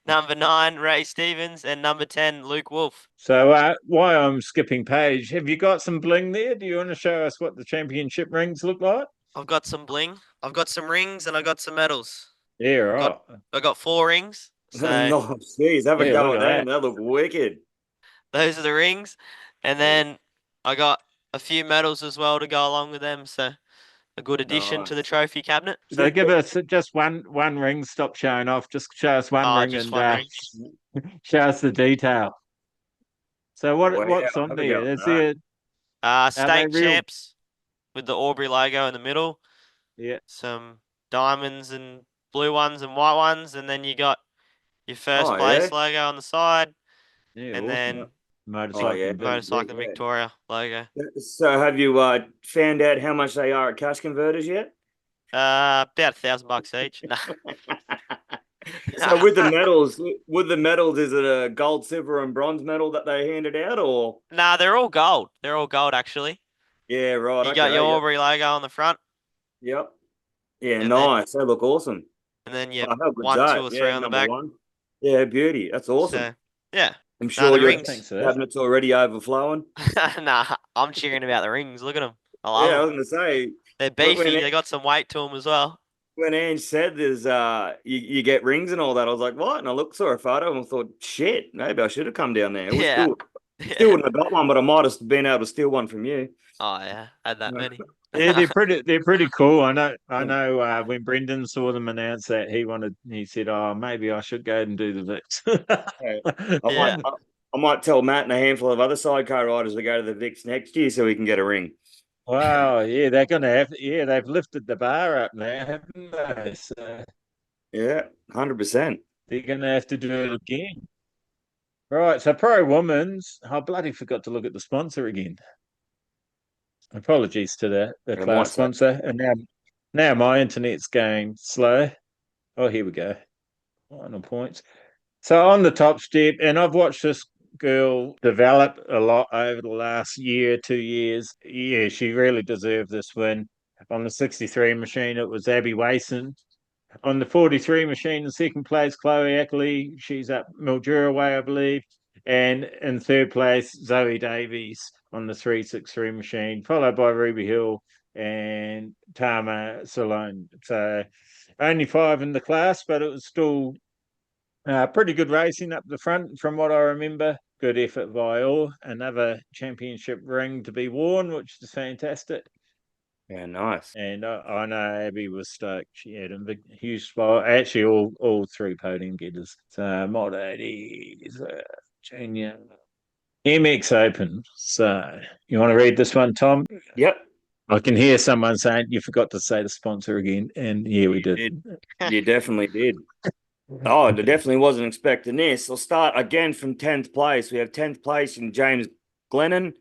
number 9, Ray Stevens, and number 10, Luke Wolf. So why I'm skipping page, have you got some bling there? Do you want to show us what the championship rings look like? I've got some bling. I've got some rings, and I got some medals. Yeah, right. I got 4 rings. So Nice. Jeez, have a Yeah, go look at at them. They look wicked. those are the rings. And then I got a few medals as well to go along with them. So a good addition to the Nice. trophy cabinet. So give us just one ring. Stop showing off. Just show us one ring Just and one ring. show us the detail. So Wow, what's on have a go there? at Is that. there State real? champs with the Aubrey logo in the middle. Yeah. Some diamonds and blue ones and white ones, and then you got your first Oh, place yeah. logo on the side, Yeah, and awesome. then Oh, yeah. Motorcycling. Motorcycling Yeah. Victoria logo. So have you found out how much they are at cash converters yet? About $1,000 each. No. So with the medals, is it a gold, silver, and bronze medal that they handed out, or? Nah, they're all gold. They're all gold, actually. Yeah, right. You got your Okay. Aubrey logo on the front, Yep. Yeah, and nice. They look awesome. then you Oh, how good's 1, 2, that? or 3 Yeah, on the number back. 1. Yeah, beauty. That's awesome. So yeah. I'm Nah, sure the your rings. Thanks for that. cabinet's already overflowing. Nah, I'm cheering about the rings. Look at them. I Yeah, I love was them. gonna say They're when beefy. They got some weight to them as well. when Ange said there's you get rings and all that, I was like, what? And I saw a photo and I thought, shit, maybe I should have come down there. We Yeah. still wouldn't have got one, but I might have been able to steal one from you. Oh yeah, had that many. Yeah, they're pretty cool. I know when Brendan saw them announce that he said, oh, maybe I should go and do the Vicks. Yeah. I might tell Matt and a handful of other sidecar riders to go to the Vicks next year so we can get a ring. Wow, yeah, they've lifted the bar up now, haven't they? So Yeah, 100%. they're gonna have to do it again. Right, so Pro Women's, I bloody forgot to look at the sponsor again. Apologies to the I class might say- sponsor. And now my internet's going slow. Oh, here we go. Final points. So on the top step, and I've watched this girl develop a lot over the last year, 2 years. Yeah, she really deserved this win. On the 63 machine, it was Abby Wason. On the 43 machine, in second place, Chloe Ackley. She's up Mildura way, I believe. And in third place, Zoe Davies on the 363 machine, followed by Ruby Hill and Tama Salone. So only 5 in the class, but it was still pretty good racing up the front from what I remember. Good effort by all. Another championship ring to be worn, which is fantastic. Yeah, nice. And I know Abby was stoked. She had a big, huge spot. Actually, all 3 podium getters. So Mod 80s, Junior MX Open. So you want to read this one, Tom? Yep. I can hear someone saying you forgot to say the sponsor again, and yeah, we did. You definitely did. Oh, I definitely wasn't expecting this. I'll start again from 10th place. We have 10th place in James Glennon.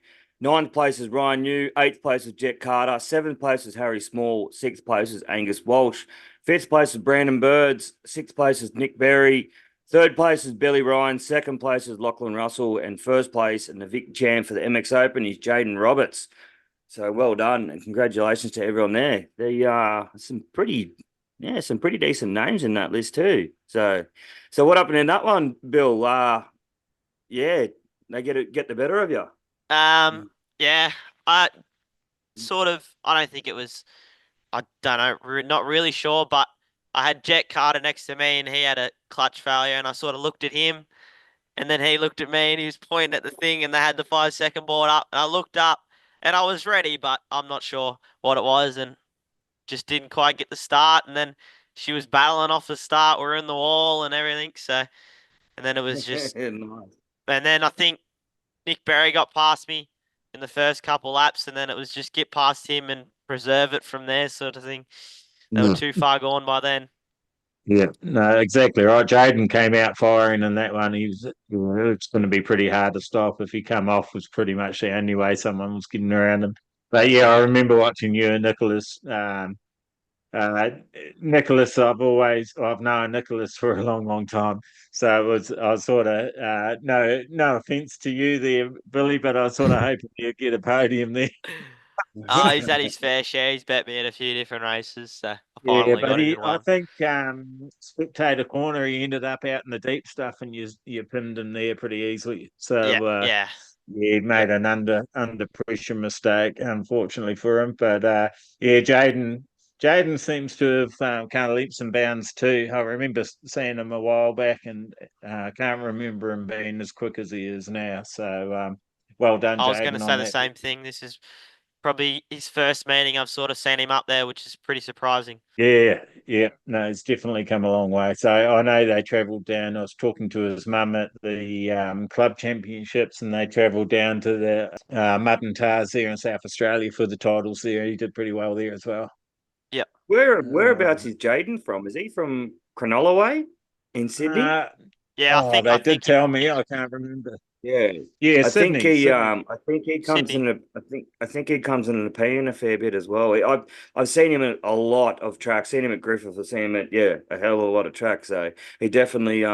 9th place is Ryan New. 8th place is Jet Carter. 7th place is Harry Small. 6th place is Angus Walsh. 5th place is Brandon Birds. 6th place is Nick Berry. 3rd place is Billy Ryan. 2nd place is Lachlan Russell. And 1st place and the Vic Champ for the MX Open is Jaden Roberts. So well done and congratulations to everyone there. They are some pretty decent names in that list too. So what happened in that one, Bill? Yeah, they get the better of you. Yeah, I don't think it was. I don't know, not really sure, but I had Jet Carter next to me and he had a clutch failure, and I sort of looked at him, and then he looked at me and he was pointing at the thing, and they had the 5-second board up, and I looked up and I was ready, but I'm not sure what it was, and just didn't quite get the start, and then she was battling off the start. We're in the wall and everything, so, and then it was just, Nice. and then I think Nick Berry got past me in the first couple laps, and then it was just get past him and preserve it from there, sort of thing. They were too far gone by then. Yeah, no, exactly right. Jaden came out firing in that one. It's going to be pretty hard to stop. If he come off, was pretty much the only way someone was getting around him. But yeah, I remember watching you and Nicholas. Nicholas, I've known Nicholas for a long, long time. So I was sort of no offense to you there, Billy, but I was sort of hoping you'd get a podium there. Oh, he's had his fair share. He's bet me in a few different races, so I Yeah, finally but got it in I one. think spectator corner, he ended up out in the deep stuff, and you pinned him there pretty easily. So Yeah. he made an under pressure mistake, unfortunately for him. But yeah, Jaden seems to have kind of leaps and bounds too. I remember seeing him a while back, and can't remember him being as quick as he is now. So well done, I was going to Jaden, say on the that. same thing. This is probably his first meeting. I've sort of seen him up there, which is pretty surprising. Yeah, no, it's definitely come a long way. So I know they travelled down. I was talking to his mum at the club championships, and they travelled down to the Mud and Tars there in South Australia for the titles there. He did pretty well there as well. Yep. Whereabouts is Jaden from? Is he from Cronulla way in Sydney? Yeah, I They did think tell me. I can't remember. Yeah. Yeah, I think Sydney. he comes Sydney. in I think he comes in an opinion a fair bit as well. I've seen him at a lot of tracks. Seen him at Griffith. I've seen him at a hell of a lot of tracks. So he definitely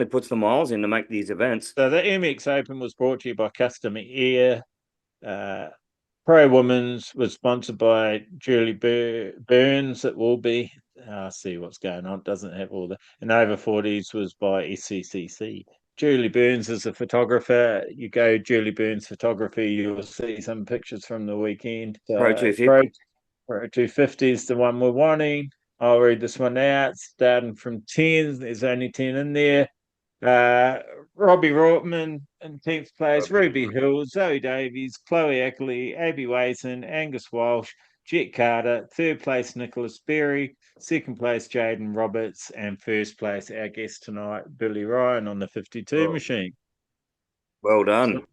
puts the miles in to make these events. So the MX Open was brought to you by Custom Air. Pro Women's was sponsored by Julie Burns. It will be. See what's going on. It doesn't have all the. And over 40s was by SCCC. Julie Burns is a photographer. You go Julie Burns Photography, you'll see some pictures from the weekend. Pro 250. Pro 250 is the one we're wanting. I'll read this one out. Starting from 10, there's only 10 in there. Robbie Rortman in 10th place, Ruby Hill, Zoe Davies, Chloe Ackley, Abby Wason, Angus Walsh, Jet Carter, 3rd place Nicholas Berry, 2nd place Jaden Roberts, and 1st place our guest tonight, Billy Ryan on the 52 machine. Well done.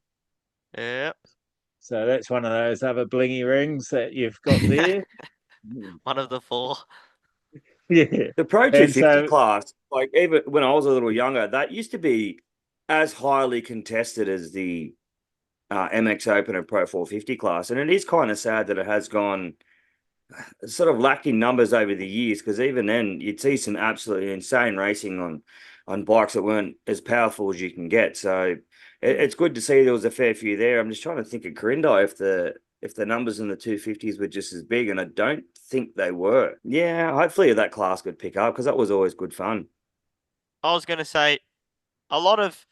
Yeah. So that's one of those other blingy rings that you've got there. One of the 4. Yeah. The Pro 250 class, like even when I was a little younger, that used to be as highly contested as the MX Open and Pro 450 class. And it is kind of sad that it has gone sort of lacked in numbers over the years, because even then you'd see some absolutely insane racing on bikes that weren't as powerful as you can get. So it's good to see there was a fair few there. I'm just trying to think of Corindi if the numbers in the 250s were just as big, and I don't think they were. Yeah, hopefully that class could pick up because that was always good fun. I was going to say a lot of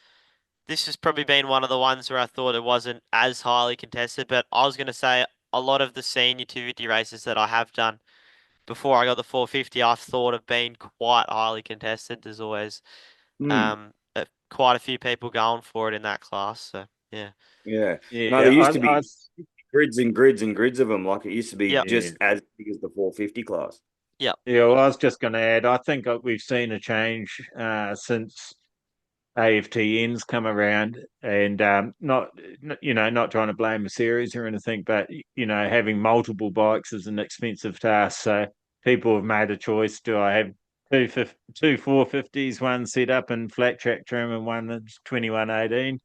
this has probably been one of the ones where I thought it wasn't as highly contested, but I was going to say a lot of the senior 250 races that I have done before I got the 450, I've thought have been quite highly contested. There's always quite a few people going for it in that class. So yeah. Yeah. No, Yeah, there used to be grids and grids and grids of them. Like it used to be Yep. just as big as the 450 class. Yep. Yeah, well, I was just going to add, I think we've seen a change since AFTN's come around, and not trying to blame the series or anything, but having multiple bikes is an expensive task. So people have made a choice: do I have two 450s, one set up in flat track trim and one that's 2118,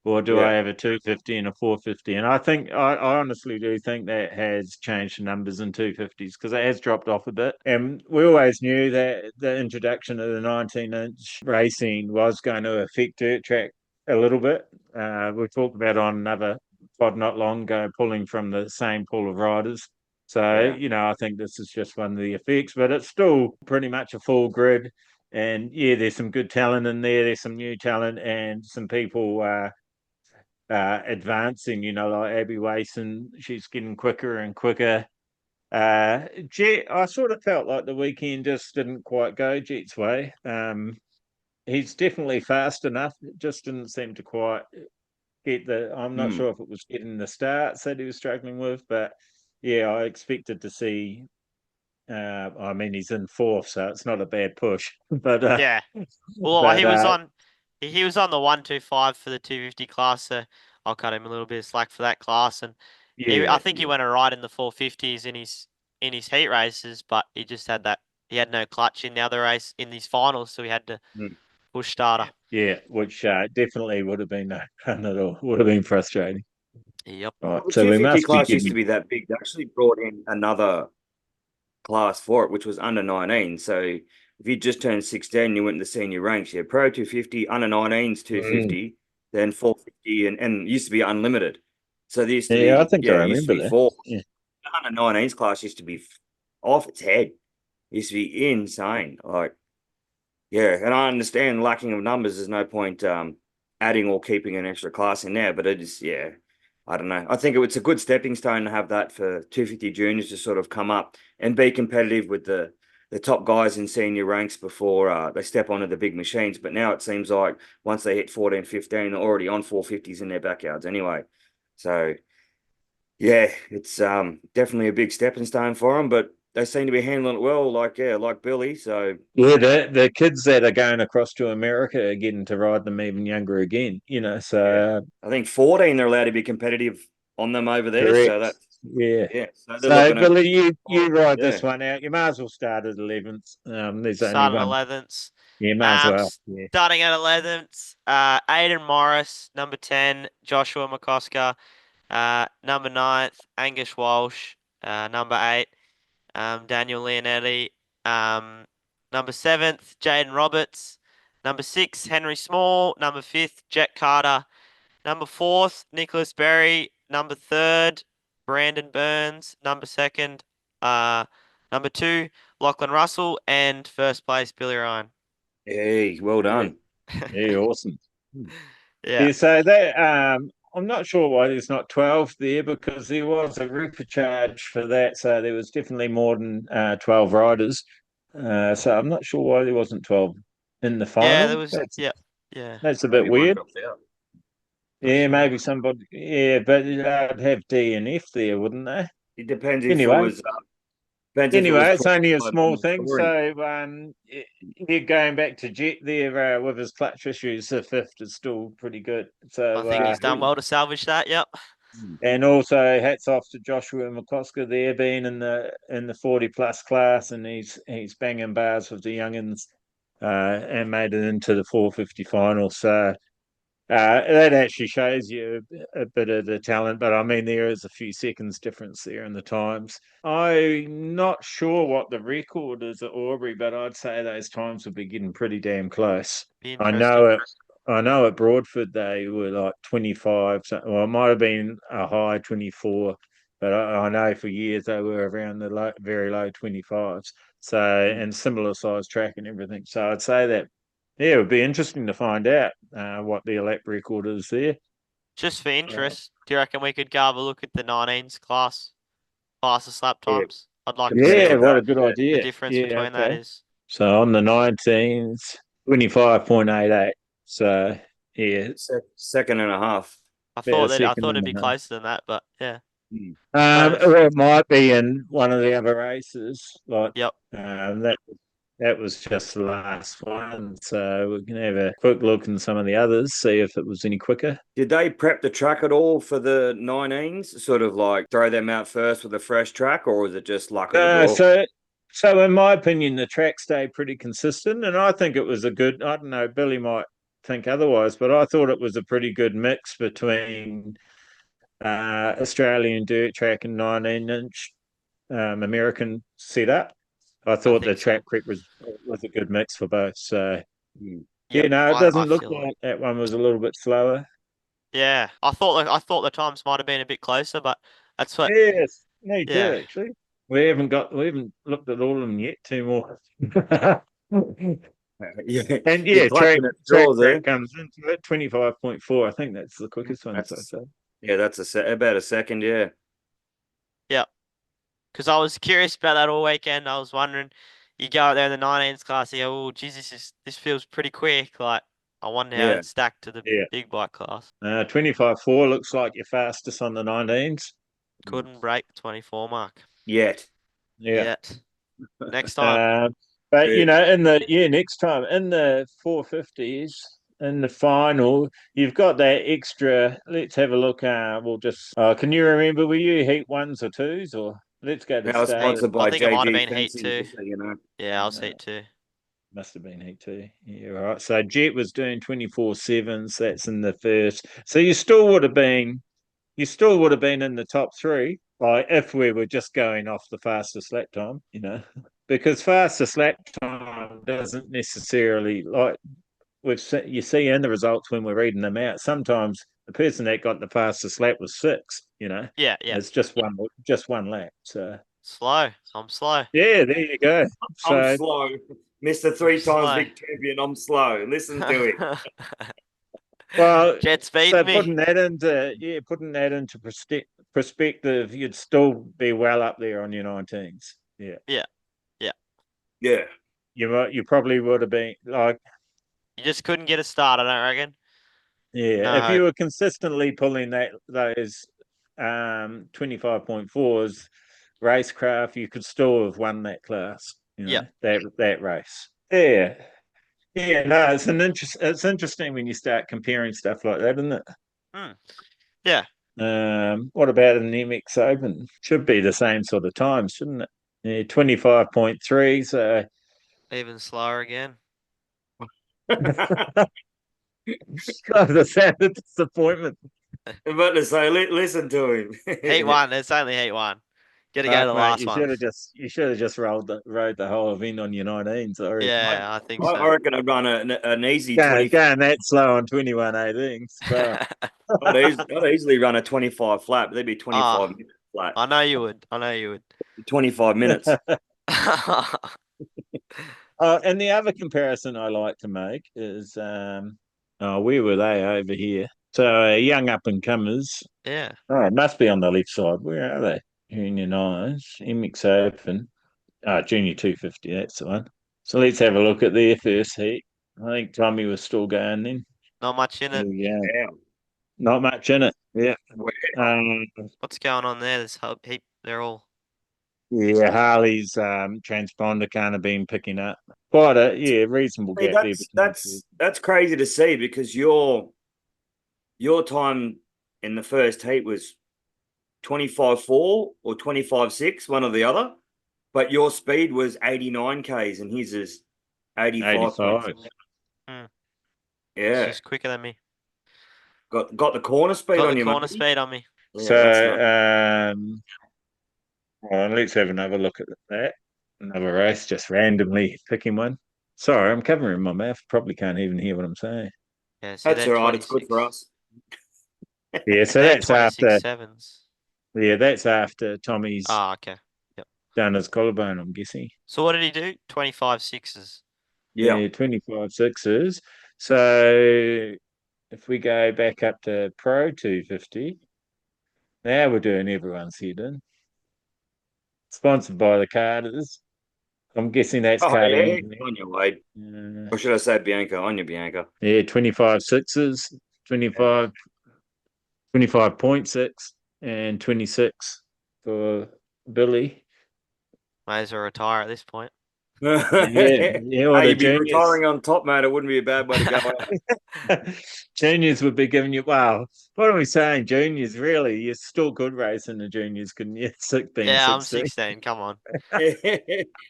or do I Yeah. have a 250 and a 450? And I think I honestly do think that has changed the numbers in 250s because it has dropped off a bit. And we always knew that the introduction of the 19-inch racing was going to affect dirt track a little bit. We talked about on another pod not long ago, pulling from the same pool of riders. So, Yeah. I think this is just one of the effects, but it's still pretty much a full grid. And yeah, there's some good talent in there. There's some new talent and some people advancing, like Abby Wason, she's getting quicker and quicker. Jet, I sort of felt like the weekend just didn't quite go Jet's way. He's definitely fast enough, it just didn't seem to quite get I'm not sure if it was getting the starts that he was struggling with, but yeah, I expected to see. I mean, he's in fourth, so it's not a bad push. But Yeah. Well, but he was on the 125 for the 250 class, so I'll cut him a little bit of slack for that class. And I yeah, think he went alright in the 450s in his heat races, but he just he had no clutch in the other race in these finals, so he had to push starter. yeah, which definitely would have been no fun at all. Would have been frustrating. Yep. Right, The so we 250 must be class used to getting. be that big. They actually brought in another class for it, which was under 19. So if you just turned 16, you went in the senior ranks. You had Pro 250, under 19s 250, then 450, and it used to be unlimited. So there used to Yeah, I be, think I it used to remember be that. four. Yeah. The under 19s class used to be off its head. It used to be insane. Like, yeah, and I understand lacking of numbers. There's no point adding or keeping an extra class in there, but it is, yeah, I don't know. I think it's a good stepping stone to have that for 250 juniors to sort of come up and be competitive with the top guys in senior ranks before they step onto the big machines. But now it seems like once they hit 14, 15, they're already on 450s in their backyards anyway. So yeah, it's definitely a big stepping stone for them, but they seem to be handling it well, like Billy. So Yeah, the kids that are going across to America are getting to ride them even younger again, yeah, so I think 14 they're allowed to be competitive on them over there. So correct. that Yeah. so they're So looking at Billy, you ride yeah. this one out. You might as well start at 11th. There's only Starting one. 11th. You might as well. Yeah. Starting at 11th, Aidan Morris, number 10, Joshua McCosker, number 9th, Angus Walsh, number 8, Daniel Leonetti, number 7th, Jaden Roberts, number 6, Henry Small, number 5th, Jet Carter, number 4th, Nicholas Berry, number 3rd, Brandon Burns, number 2nd, number 2, Lachlan Russell, and first place, Billy Ryan. Hey, well Yeah. done. Yeah, awesome. Yeah. Yeah, so that I'm not sure why there's not 12 there because there was a roofer charge for that, so there was definitely more than 12 riders. So I'm not sure why there wasn't 12 in the Yeah, there final. was, That's yeah, yeah, that's a bit Maybe one weird. dropped out. not Yeah, sure. maybe somebody. Yeah, but I'd have D and F there, wouldn't they? It depends if it Anyway, was it's only a small thing. touring. So they're going back to Jet there with his clutch issues. The fifth is still pretty good. I So think he's done well to salvage that. Yep. and also hats off to Joshua McCosker there, being in the 40 plus class, and he's banging bars with the youngins, and made it into the 450 final. So that actually shows you a bit of the talent, but I mean, there is a few seconds difference there in the times. I'm not sure what the record is at Albury, but I'd say those times would be getting pretty damn close. Be I interesting. know it. I know at Broadford they were like 25, or it might have been a high 24. but I know for years they were around the very low 25s. So, and similar size track and everything. So I'd say that, yeah, it would be interesting to find out what the lap record is there. Just for interest, do you reckon we could go have a look at the 19s class fastest lap Yeah. times? I'd like to Yeah, see what a what good Yeah. the idea. difference Yeah, between that okay. is. So on the 19s, 25.88. So, yeah, Second and a half. I about a thought second it'd and be a half. closer than that, but yeah. Or it might be in one of the other races. Like, Yep. that was just the last one. So we can have a quick look in some of the others, see if it was any quicker. Did they prep the track at all for the 19s? Sort of like throw them out first with a fresh track, or was it just luck of the draw? So in my opinion, the track stayed pretty consistent, and I think it was a good. I don't know, Billy might think otherwise, but I thought it was a pretty good mix between Australian dirt track and 19-inch American setup. I thought the think track so. prep was a good mix for both. So Mm. yeah, Yep, no, it I doesn't look feel like that one was a little bit slower. Yeah, I thought the times might have been a bit closer, but that's what. Yes, me too. Yeah, Actually, we haven't looked at all of them yet. Two more. Yeah, And you're yeah, clutching at track straws there. comes into it 25.4. I think that's the quickest one so That's far. yeah, that's about a second. Yeah, yeah. Because I was curious about that all weekend. I was wondering, you go out there in the 19s class, you go, oh, geez, this feels pretty quick. Like, I wonder how yeah. it's stacked to the Yeah. big bike class. 25.4 looks like your fastest on the 19s. Couldn't break the 24 mark Yet. Yeah. yet. Next time. But Yeah. next time in the 450s in the final, you've got that extra. Let's have a look. We'll just. Can you remember? Were you heat ones or twos, or let's go to Now start? sponsored I by think it might have JG been heat Fencing, two. just so you know. Yeah, I'll see it too. Must have been heat two. Yeah, right. So Jet was doing 24.7s. That's in the first. So you still would have been in the top three, like if we were just going off the fastest lap time, because fastest lap time doesn't necessarily you see in the results when we're reading them out. Sometimes the person that got the fastest lap was six. Yeah. It's just one lap. So Slow. I'm slow. yeah, there you go. I'm So slow. Mr. Three times slow. Vic champion, I'm slow. Listen to it. well, Jet's so beating me. putting that into perspective, you'd still be well up there on your 19s. Yeah. Yeah. You probably would have been like, You just couldn't get a start, I don't reckon. yeah, if No. you were consistently pulling those 25.4s racecraft, you could still have won that class, Yep. that race. Yeah. Yeah, no, it's interesting when you start comparing stuff like that, isn't it? Yeah. What about an MX Open? Should be the same sort of time, shouldn't it? Yeah, 25.3, so Even slower again. the sound of disappointment. I'm about to say, listen to him. Heat one. It's only heat one. Gotta go to the Mate, last you one. should have just rode the whole event on your 19s. I reckon. Yeah, I think I so. reckon I'd run an easy Going 20. that slow on 21.18s. Well, I'd easily run a 25 flat, but there'd be 25 minutes flat. I know you would. 25 minutes. and the other comparison I like to make is, where were they over here? So young up and comers. Yeah. Oh, it must be on the left side. Where are they? Junior nines, MX Open, Junior 250. That's the one. So let's have a look at their first heat. I think Tommy was still going then. Not much in it. Yeah, Yeah. not much in it. Yeah. What's going on there? There's heap. They're all. Yeah, Harley's transponder kind of been picking up quite a reasonable Hey, gap there. that's crazy to see, because your time in the first heat was 25.4 or 25.6, one or the other, but your speed was 89 k's and his is 85. Yeah, She's quicker than me. got the corner speed Got on the you, corner mate. speed on me. Yeah, So that's let's have another look at that. Another race, just randomly picking one. Sorry, I'm covering my mouth. Probably can't even hear what I'm saying. Yeah, so that's they're all right. It's good for 26. us. Yeah, so They're that's after 26.7s. Yeah, that's after Tommy's Ah, okay. done his collarbone, I'm guessing. So what did he do? 25 sixes. Yeah, 25 sixes. So if we go back up to Pro 250, now we're doing everyone's head in. Sponsored by the Carters. I'm guessing that's Oh, Carter yeah. Anthony. On your way. Uh, Or should I say Bianca? On your Bianca. yeah, 25 sixes, 25, 25.6, and 26 for Billy. May as well retire at this point. Yeah, or Hey, the you'd be juniors. retiring on top, mate. It wouldn't be a bad way to go out. Juniors would be giving you, wow, what are we saying? Juniors, really? You still could race in the juniors, couldn't you? 16, Yeah, I'm 16. 16. Come on.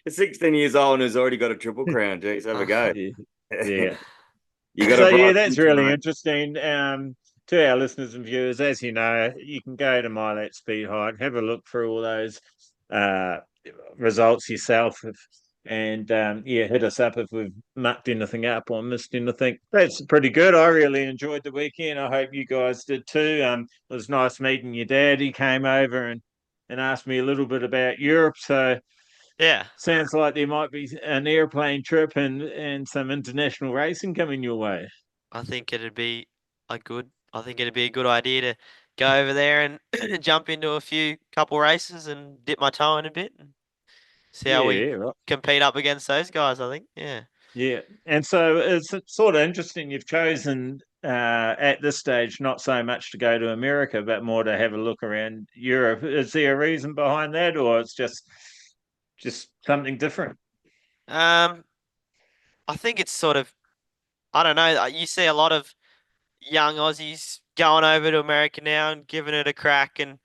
16 years old and has already got a triple crown. Jeez, have a go. Yeah. Yeah. You got So a yeah, bright that's future, really mate. interesting. To our listeners and viewers, as you know, you can go to My That Speed Hike, have a look through all those uh, results yourself, and yeah, hit us up if we've mucked anything up or missed anything. That's pretty good. I really enjoyed the weekend. I hope you guys did too. It was nice meeting your dad. He came over and asked me a little bit about Europe. So Yeah, sounds like there might be an airplane trip and some international racing coming your way. I think it'd be I think it'd be a good idea to go over there and jump into a few couple races and dip my toe in a bit and see how we Yeah, right. compete up against those guys, I think. Yeah. Yeah. And so it's sort of interesting you've chosen at this stage not so much to go to America, but more to have a look around Europe. Is there a reason behind that, or it's just something different? Um, I think it's sort of I don't know. You see a lot of young Aussies going over to America now and giving it a crack, and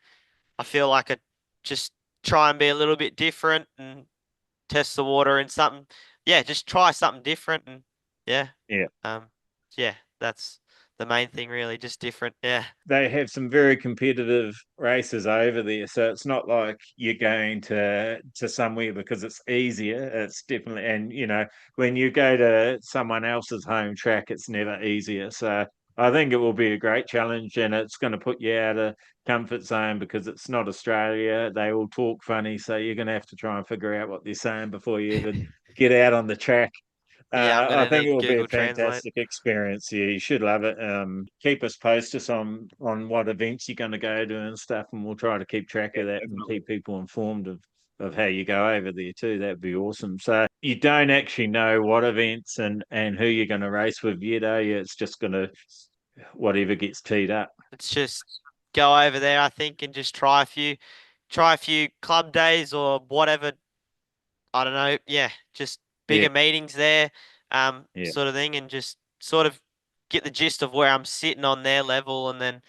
I feel like I just try and be a little bit different and test the water in something. Yeah, just try something different and yeah. Yeah. Um, yeah, that's the main thing really, just different. Yeah. They have some very competitive races over there, so it's not like you're going to somewhere because it's easier. It's definitely, and when you go to someone else's home track, it's never easier. So I think it will be a great challenge, and it's going to put you out of comfort zone because it's not Australia. They all talk funny, so you're going to have to try and figure out what they're saying before you even get out on the track. Yeah, I'm I gonna think it need will be a Google Translate. fantastic experience. Yeah, you should love it. Keep us posted on what events you're going to go to and stuff, and we'll try to keep track Yeah, of that and definitely. keep people informed of how you go over there too. That'd be awesome. So you don't actually know what events and who you're going to race with yet, are you? It's just going to whatever gets teed up. It's just go over there, I think, and just try a few club days or whatever. I don't know. Yeah, just Yeah, bigger meetings there, yeah. sort of thing, and just sort of get the gist of where I'm sitting on their level, and then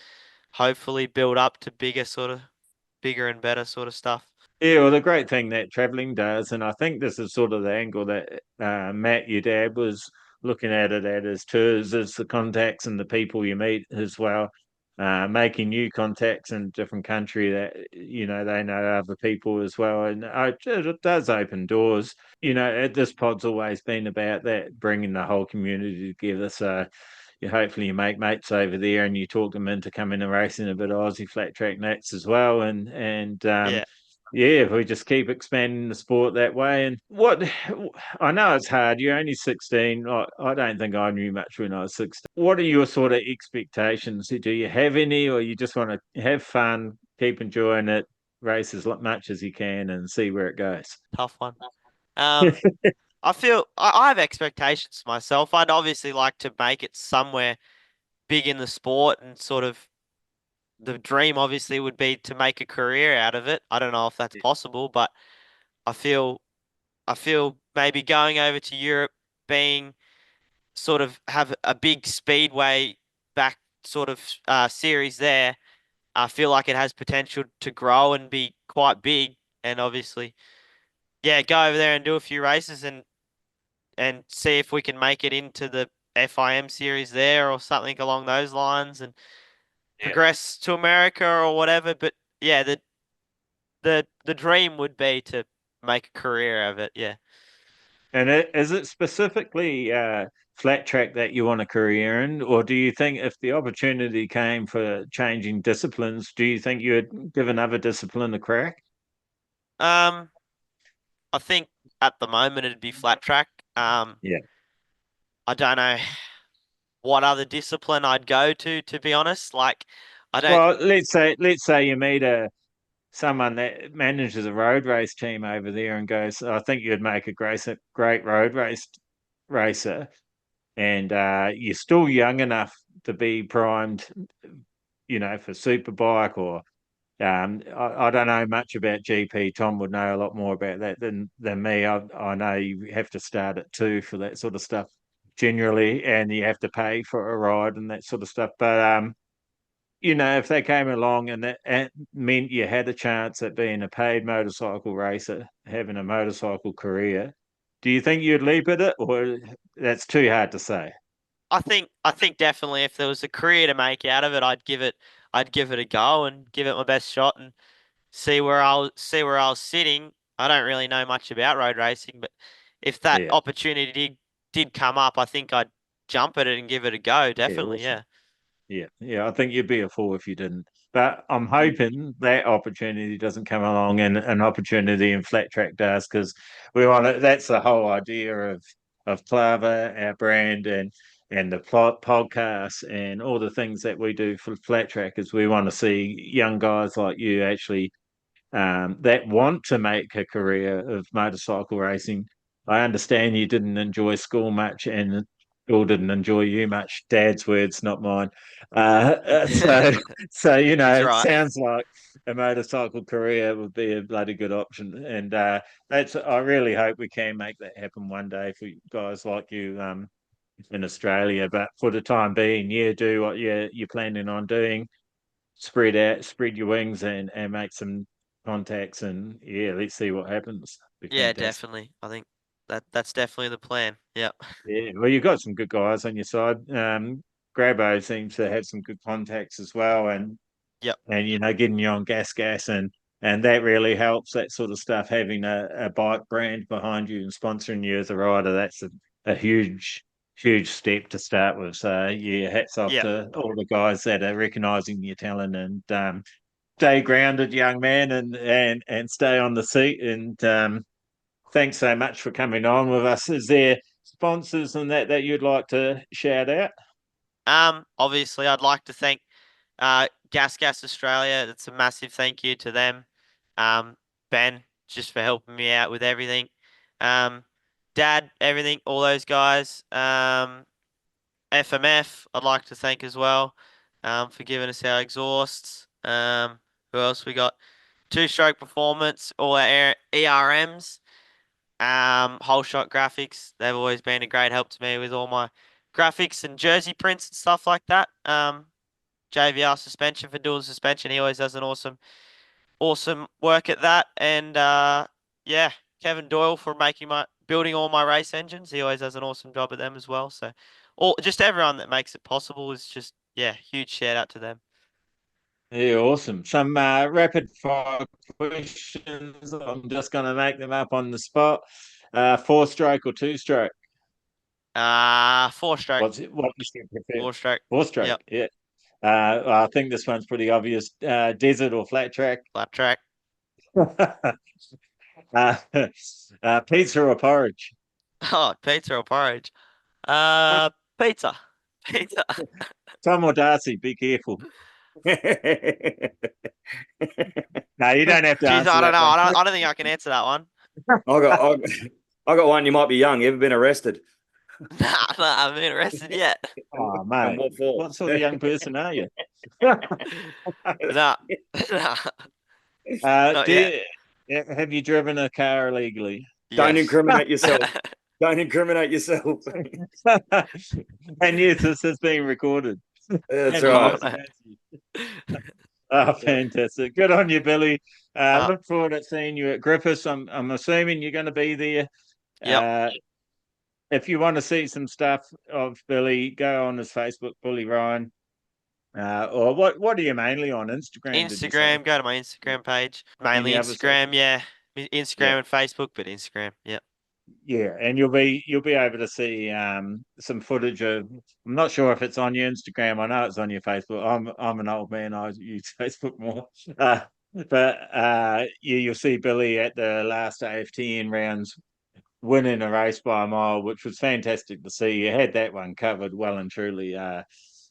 hopefully build up to bigger and better sort of stuff. Yeah, well, the great thing that traveling does, and I think this is sort of the angle that Matt, your dad, was looking at it at his tours, is the contacts and the people you meet as well. Making new contacts in a different country that, they know other people as well. And it does open doors. This pod's always been about that, bringing the whole community together. So hopefully you make mates over there and you talk them into coming and racing a bit of Aussie flat track nats as well. And Yeah, yeah, if we just keep expanding the sport that way. And what I know it's hard. You're only 16. I don't think I knew much when I was 16. What are your sort of expectations? Do you have any, or you just want to have fun, keep enjoying it, race as much as you can, and see where it goes? tough one. Um, I feel I have expectations for myself. I'd obviously like to make it somewhere big in the sport and sort of the dream obviously would be to make a career out of it. I don't know if that's possible, but I feel I feel maybe going over to Europe, being sort of have a big speedway back sort of series there. I feel like it has potential to grow and be quite big. And obviously, yeah, go over there and do a few races and see if we can make it into the FIM series there or something along those lines and Yeah. progress to America or whatever. But yeah, the dream would be to make a career of it. Yeah. And is it specifically flat track that you want a career in, or do you think if the opportunity came for changing disciplines, do you think you would give another discipline a crack? Um, I think at the moment it'd be flat track. Yeah. I don't know what other discipline I'd go to be honest. Like, I don't. Well, let's say you meet someone that manages a road race team over there and goes, I think you'd make a great road racer, and you're still young enough to be primed, for superbike or I don't know much about GP. Tom would know a lot more about that than me. I know you have to start at 2 for that sort of stuff generally, and you have to pay for a ride and that sort of stuff. But if they came along and that meant you had a chance at being a paid motorcycle racer, having a motorcycle career, do you think you'd leap at it, or that's too hard to say? I think definitely if there was a career to make out of it, I'd give it a go and give it my best shot and see where I was sitting. I don't really know much about road racing, but if that Yeah, opportunity did come up, I think I'd jump at it and give it a go. yeah, Definitely, awesome. yeah. Yeah. I think you'd be a fool if you didn't. But I'm hoping that opportunity doesn't come along and an opportunity in flat track does, because we want to. That's the whole idea of KLAVR, our brand, and the podcast and all the things that we do for flat track is we want to see young guys like you actually that want to make a career of motorcycle racing. I understand you didn't enjoy school much and school didn't enjoy you much. Dad's words, not mine. So, He's it right. sounds like a motorcycle career would be a bloody good option. And I really hope we can make that happen one day for guys like you in Australia. But for the time being, yeah, do what you're planning on doing, spread your wings and make some contacts, and yeah, let's see what happens. Be Yeah, fantastic. definitely. I think that's definitely the plan. Yeah. Yeah, well, you've got some good guys on your side. Grabo seems to have some good contacts as well, Yep. and getting you on gas, and that really helps. That sort of stuff, having a bike brand behind you and sponsoring you as a rider, that's a huge step to start with. So yeah, hats off Yep. to all the guys that are recognising your talent, and stay grounded, young man, and stay on the seat. And thanks so much for coming on with us. Is there sponsors and that you'd like to shout out? Obviously, I'd like to thank Gas Australia. It's a massive thank you to them. Ben, just for helping me out with everything. Um, Dad, everything, all those guys. FMF, I'd like to thank as well. For giving us our exhausts. Who else we got? Two Stroke Performance, all our ERMs. Whole Shot Graphics. They've always been a great help to me with all my graphics and jersey prints and stuff like that. JVR Suspension for doing suspension. He always does an awesome work at that. And yeah, Kevin Doyle for building all my race engines. He always does an awesome job at them as well. So just everyone that makes it possible is just, yeah, huge shout out to them. Yeah, awesome. Some rapid fire questions. I'm just going to make them up on the spot. 4-stroke or 2-stroke? 4-stroke. What do you prefer? 4-stroke. 4-stroke. Yep. Yeah. I think this one's pretty obvious. Desert or flat track? Flat track. uh, pizza or porridge? Oh, pizza or porridge? Pizza. Pizza. Tom or Darcy? Be careful. No, you don't have to Jeez, answer I don't that know. one. I don't think I can answer that one. I got one. You might be young. You ever been arrested? Nah, I haven't been arrested yet. Oh, And mate. what for? What sort of young person are you? Nah. Nah. Not yet. Have you driven a car illegally? Don't Yes. incriminate yourself. Don't incriminate yourself. And yes, this has been recorded. That's And right. Oh, fantastic. Good on you, Billy. Uh, Look forward to seeing you at Griffiths. I'm assuming you're going to be there. Yep. If you want to see some stuff of Billy, go on his Facebook, Billy Ryan. Or what are you mainly on? Instagram, did you say? Instagram, go to my Instagram page. Mainly Any other social? Instagram, yeah. Instagram Yeah. and Facebook, but Instagram, yeah. Yeah, and you'll be able to see some footage of. I'm not sure if it's on your Instagram. I know it's on your Facebook. I'm an old man. I use Facebook more. But you'll see Billy at the last AFTN rounds winning a race by a mile, which was fantastic to see. You had that one covered well and truly.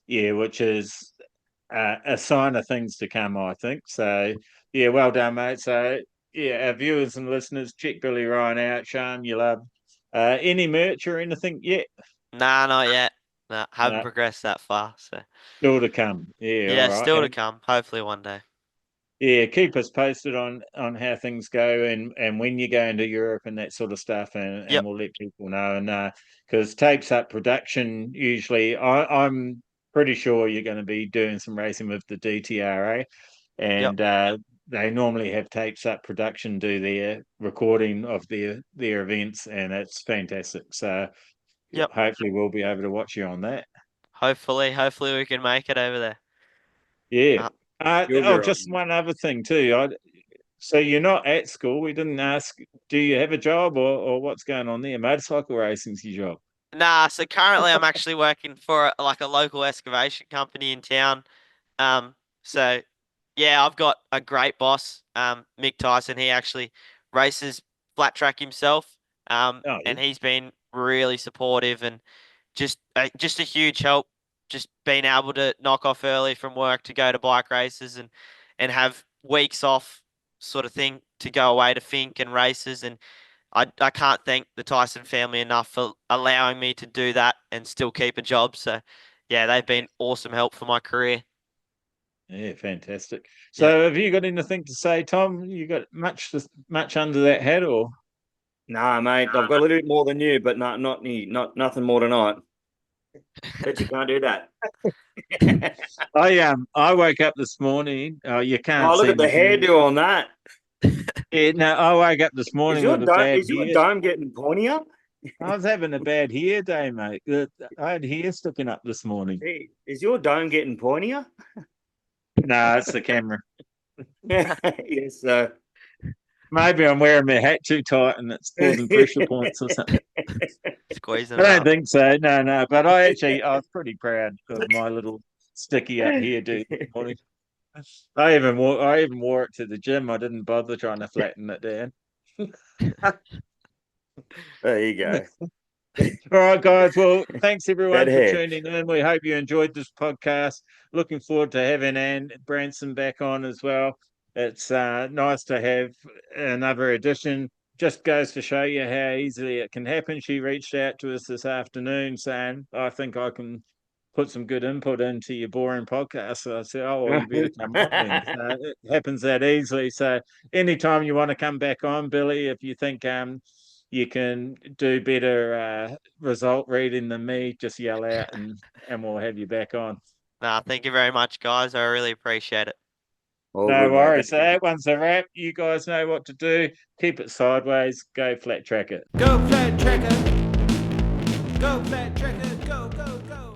Yeah, which is a sign of things to come, I think. So yeah, well done, mate. So yeah, our viewers and listeners, check Billy Ryan out. Show him you love. Any merch or anything yet? Nah, not yet. Nah, haven't No, progressed that far. So still to come. Yeah, all yeah, right. still to And come. Hopefully one day. yeah, keep us posted on how things go and when you go into Europe and that sort of stuff, and Yep, we'll let people know. And because takes up production usually, I'm pretty sure you're going to be doing some racing with the DTRA, yep, and they normally have tapes up production do their recording of their events, and it's fantastic. So yep. hopefully we'll be able to watch you on that. Hopefully we can make it over there. Yeah. Uh, You'll be Oh, right. just one other thing too. So you're not at school. We didn't ask. Do you have a job or what's going on there? Motorcycle racing's your job. Nah, so currently I'm actually working for like a local excavation company in town. Um, so yeah, I've got a great boss, Mick Tyson. He actually races flat track himself. Oh, yeah. And he's been really supportive and just a huge help. Just being able to knock off early from work to go to bike races and have weeks off, sort of thing, to go away to Fink and races. And I can't thank the Tyson family enough for allowing me to do that and still keep a job. So yeah, they've been awesome help for my career. Yeah, fantastic. Yep. So have you got anything to say, Tom? You got much under that hat, or? Nah, mate, I've got a little bit more than you, but not nothing more tonight. Bet you can't do that. I woke up this morning. You can't Oh, look see at the me here. hairdo on that. Yeah, no, I woke up this morning with a bad Is your hair. dome getting pointier? I was having a bad hair day, mate. I had hair sticking up this morning. Hey, is your dome getting pointier? No, it's the camera. Yes, sir. Maybe I'm wearing my hat too tight and it's causing pressure points or something. Squeezing I it don't up. think so. No. But I was pretty proud of my little sticky up hairdo this morning. I even wore it to the gym. I didn't bother trying to flatten it down. There you go. All right, guys. Well, thanks everyone That for hair. tuning in. We hope you enjoyed this podcast. Looking forward to having Anne Branson back on as well. It's nice to have another edition. Just goes to show you how easily it can happen. She reached out to us this afternoon saying, I think I can put some good input into your boring podcast. So I said, oh, well, you better come on then. So it happens that easily. So anytime you want to come back on, Billy, if you think you can do better result reading than me, just yell out and we'll have you back on. Nah, thank you very much, guys. I really appreciate it. All No good, mate. worries. So that one's a wrap. You guys know what to do. Keep it sideways. Go flat track it. Go flat tracker. Go flat tracker. Go, go, go.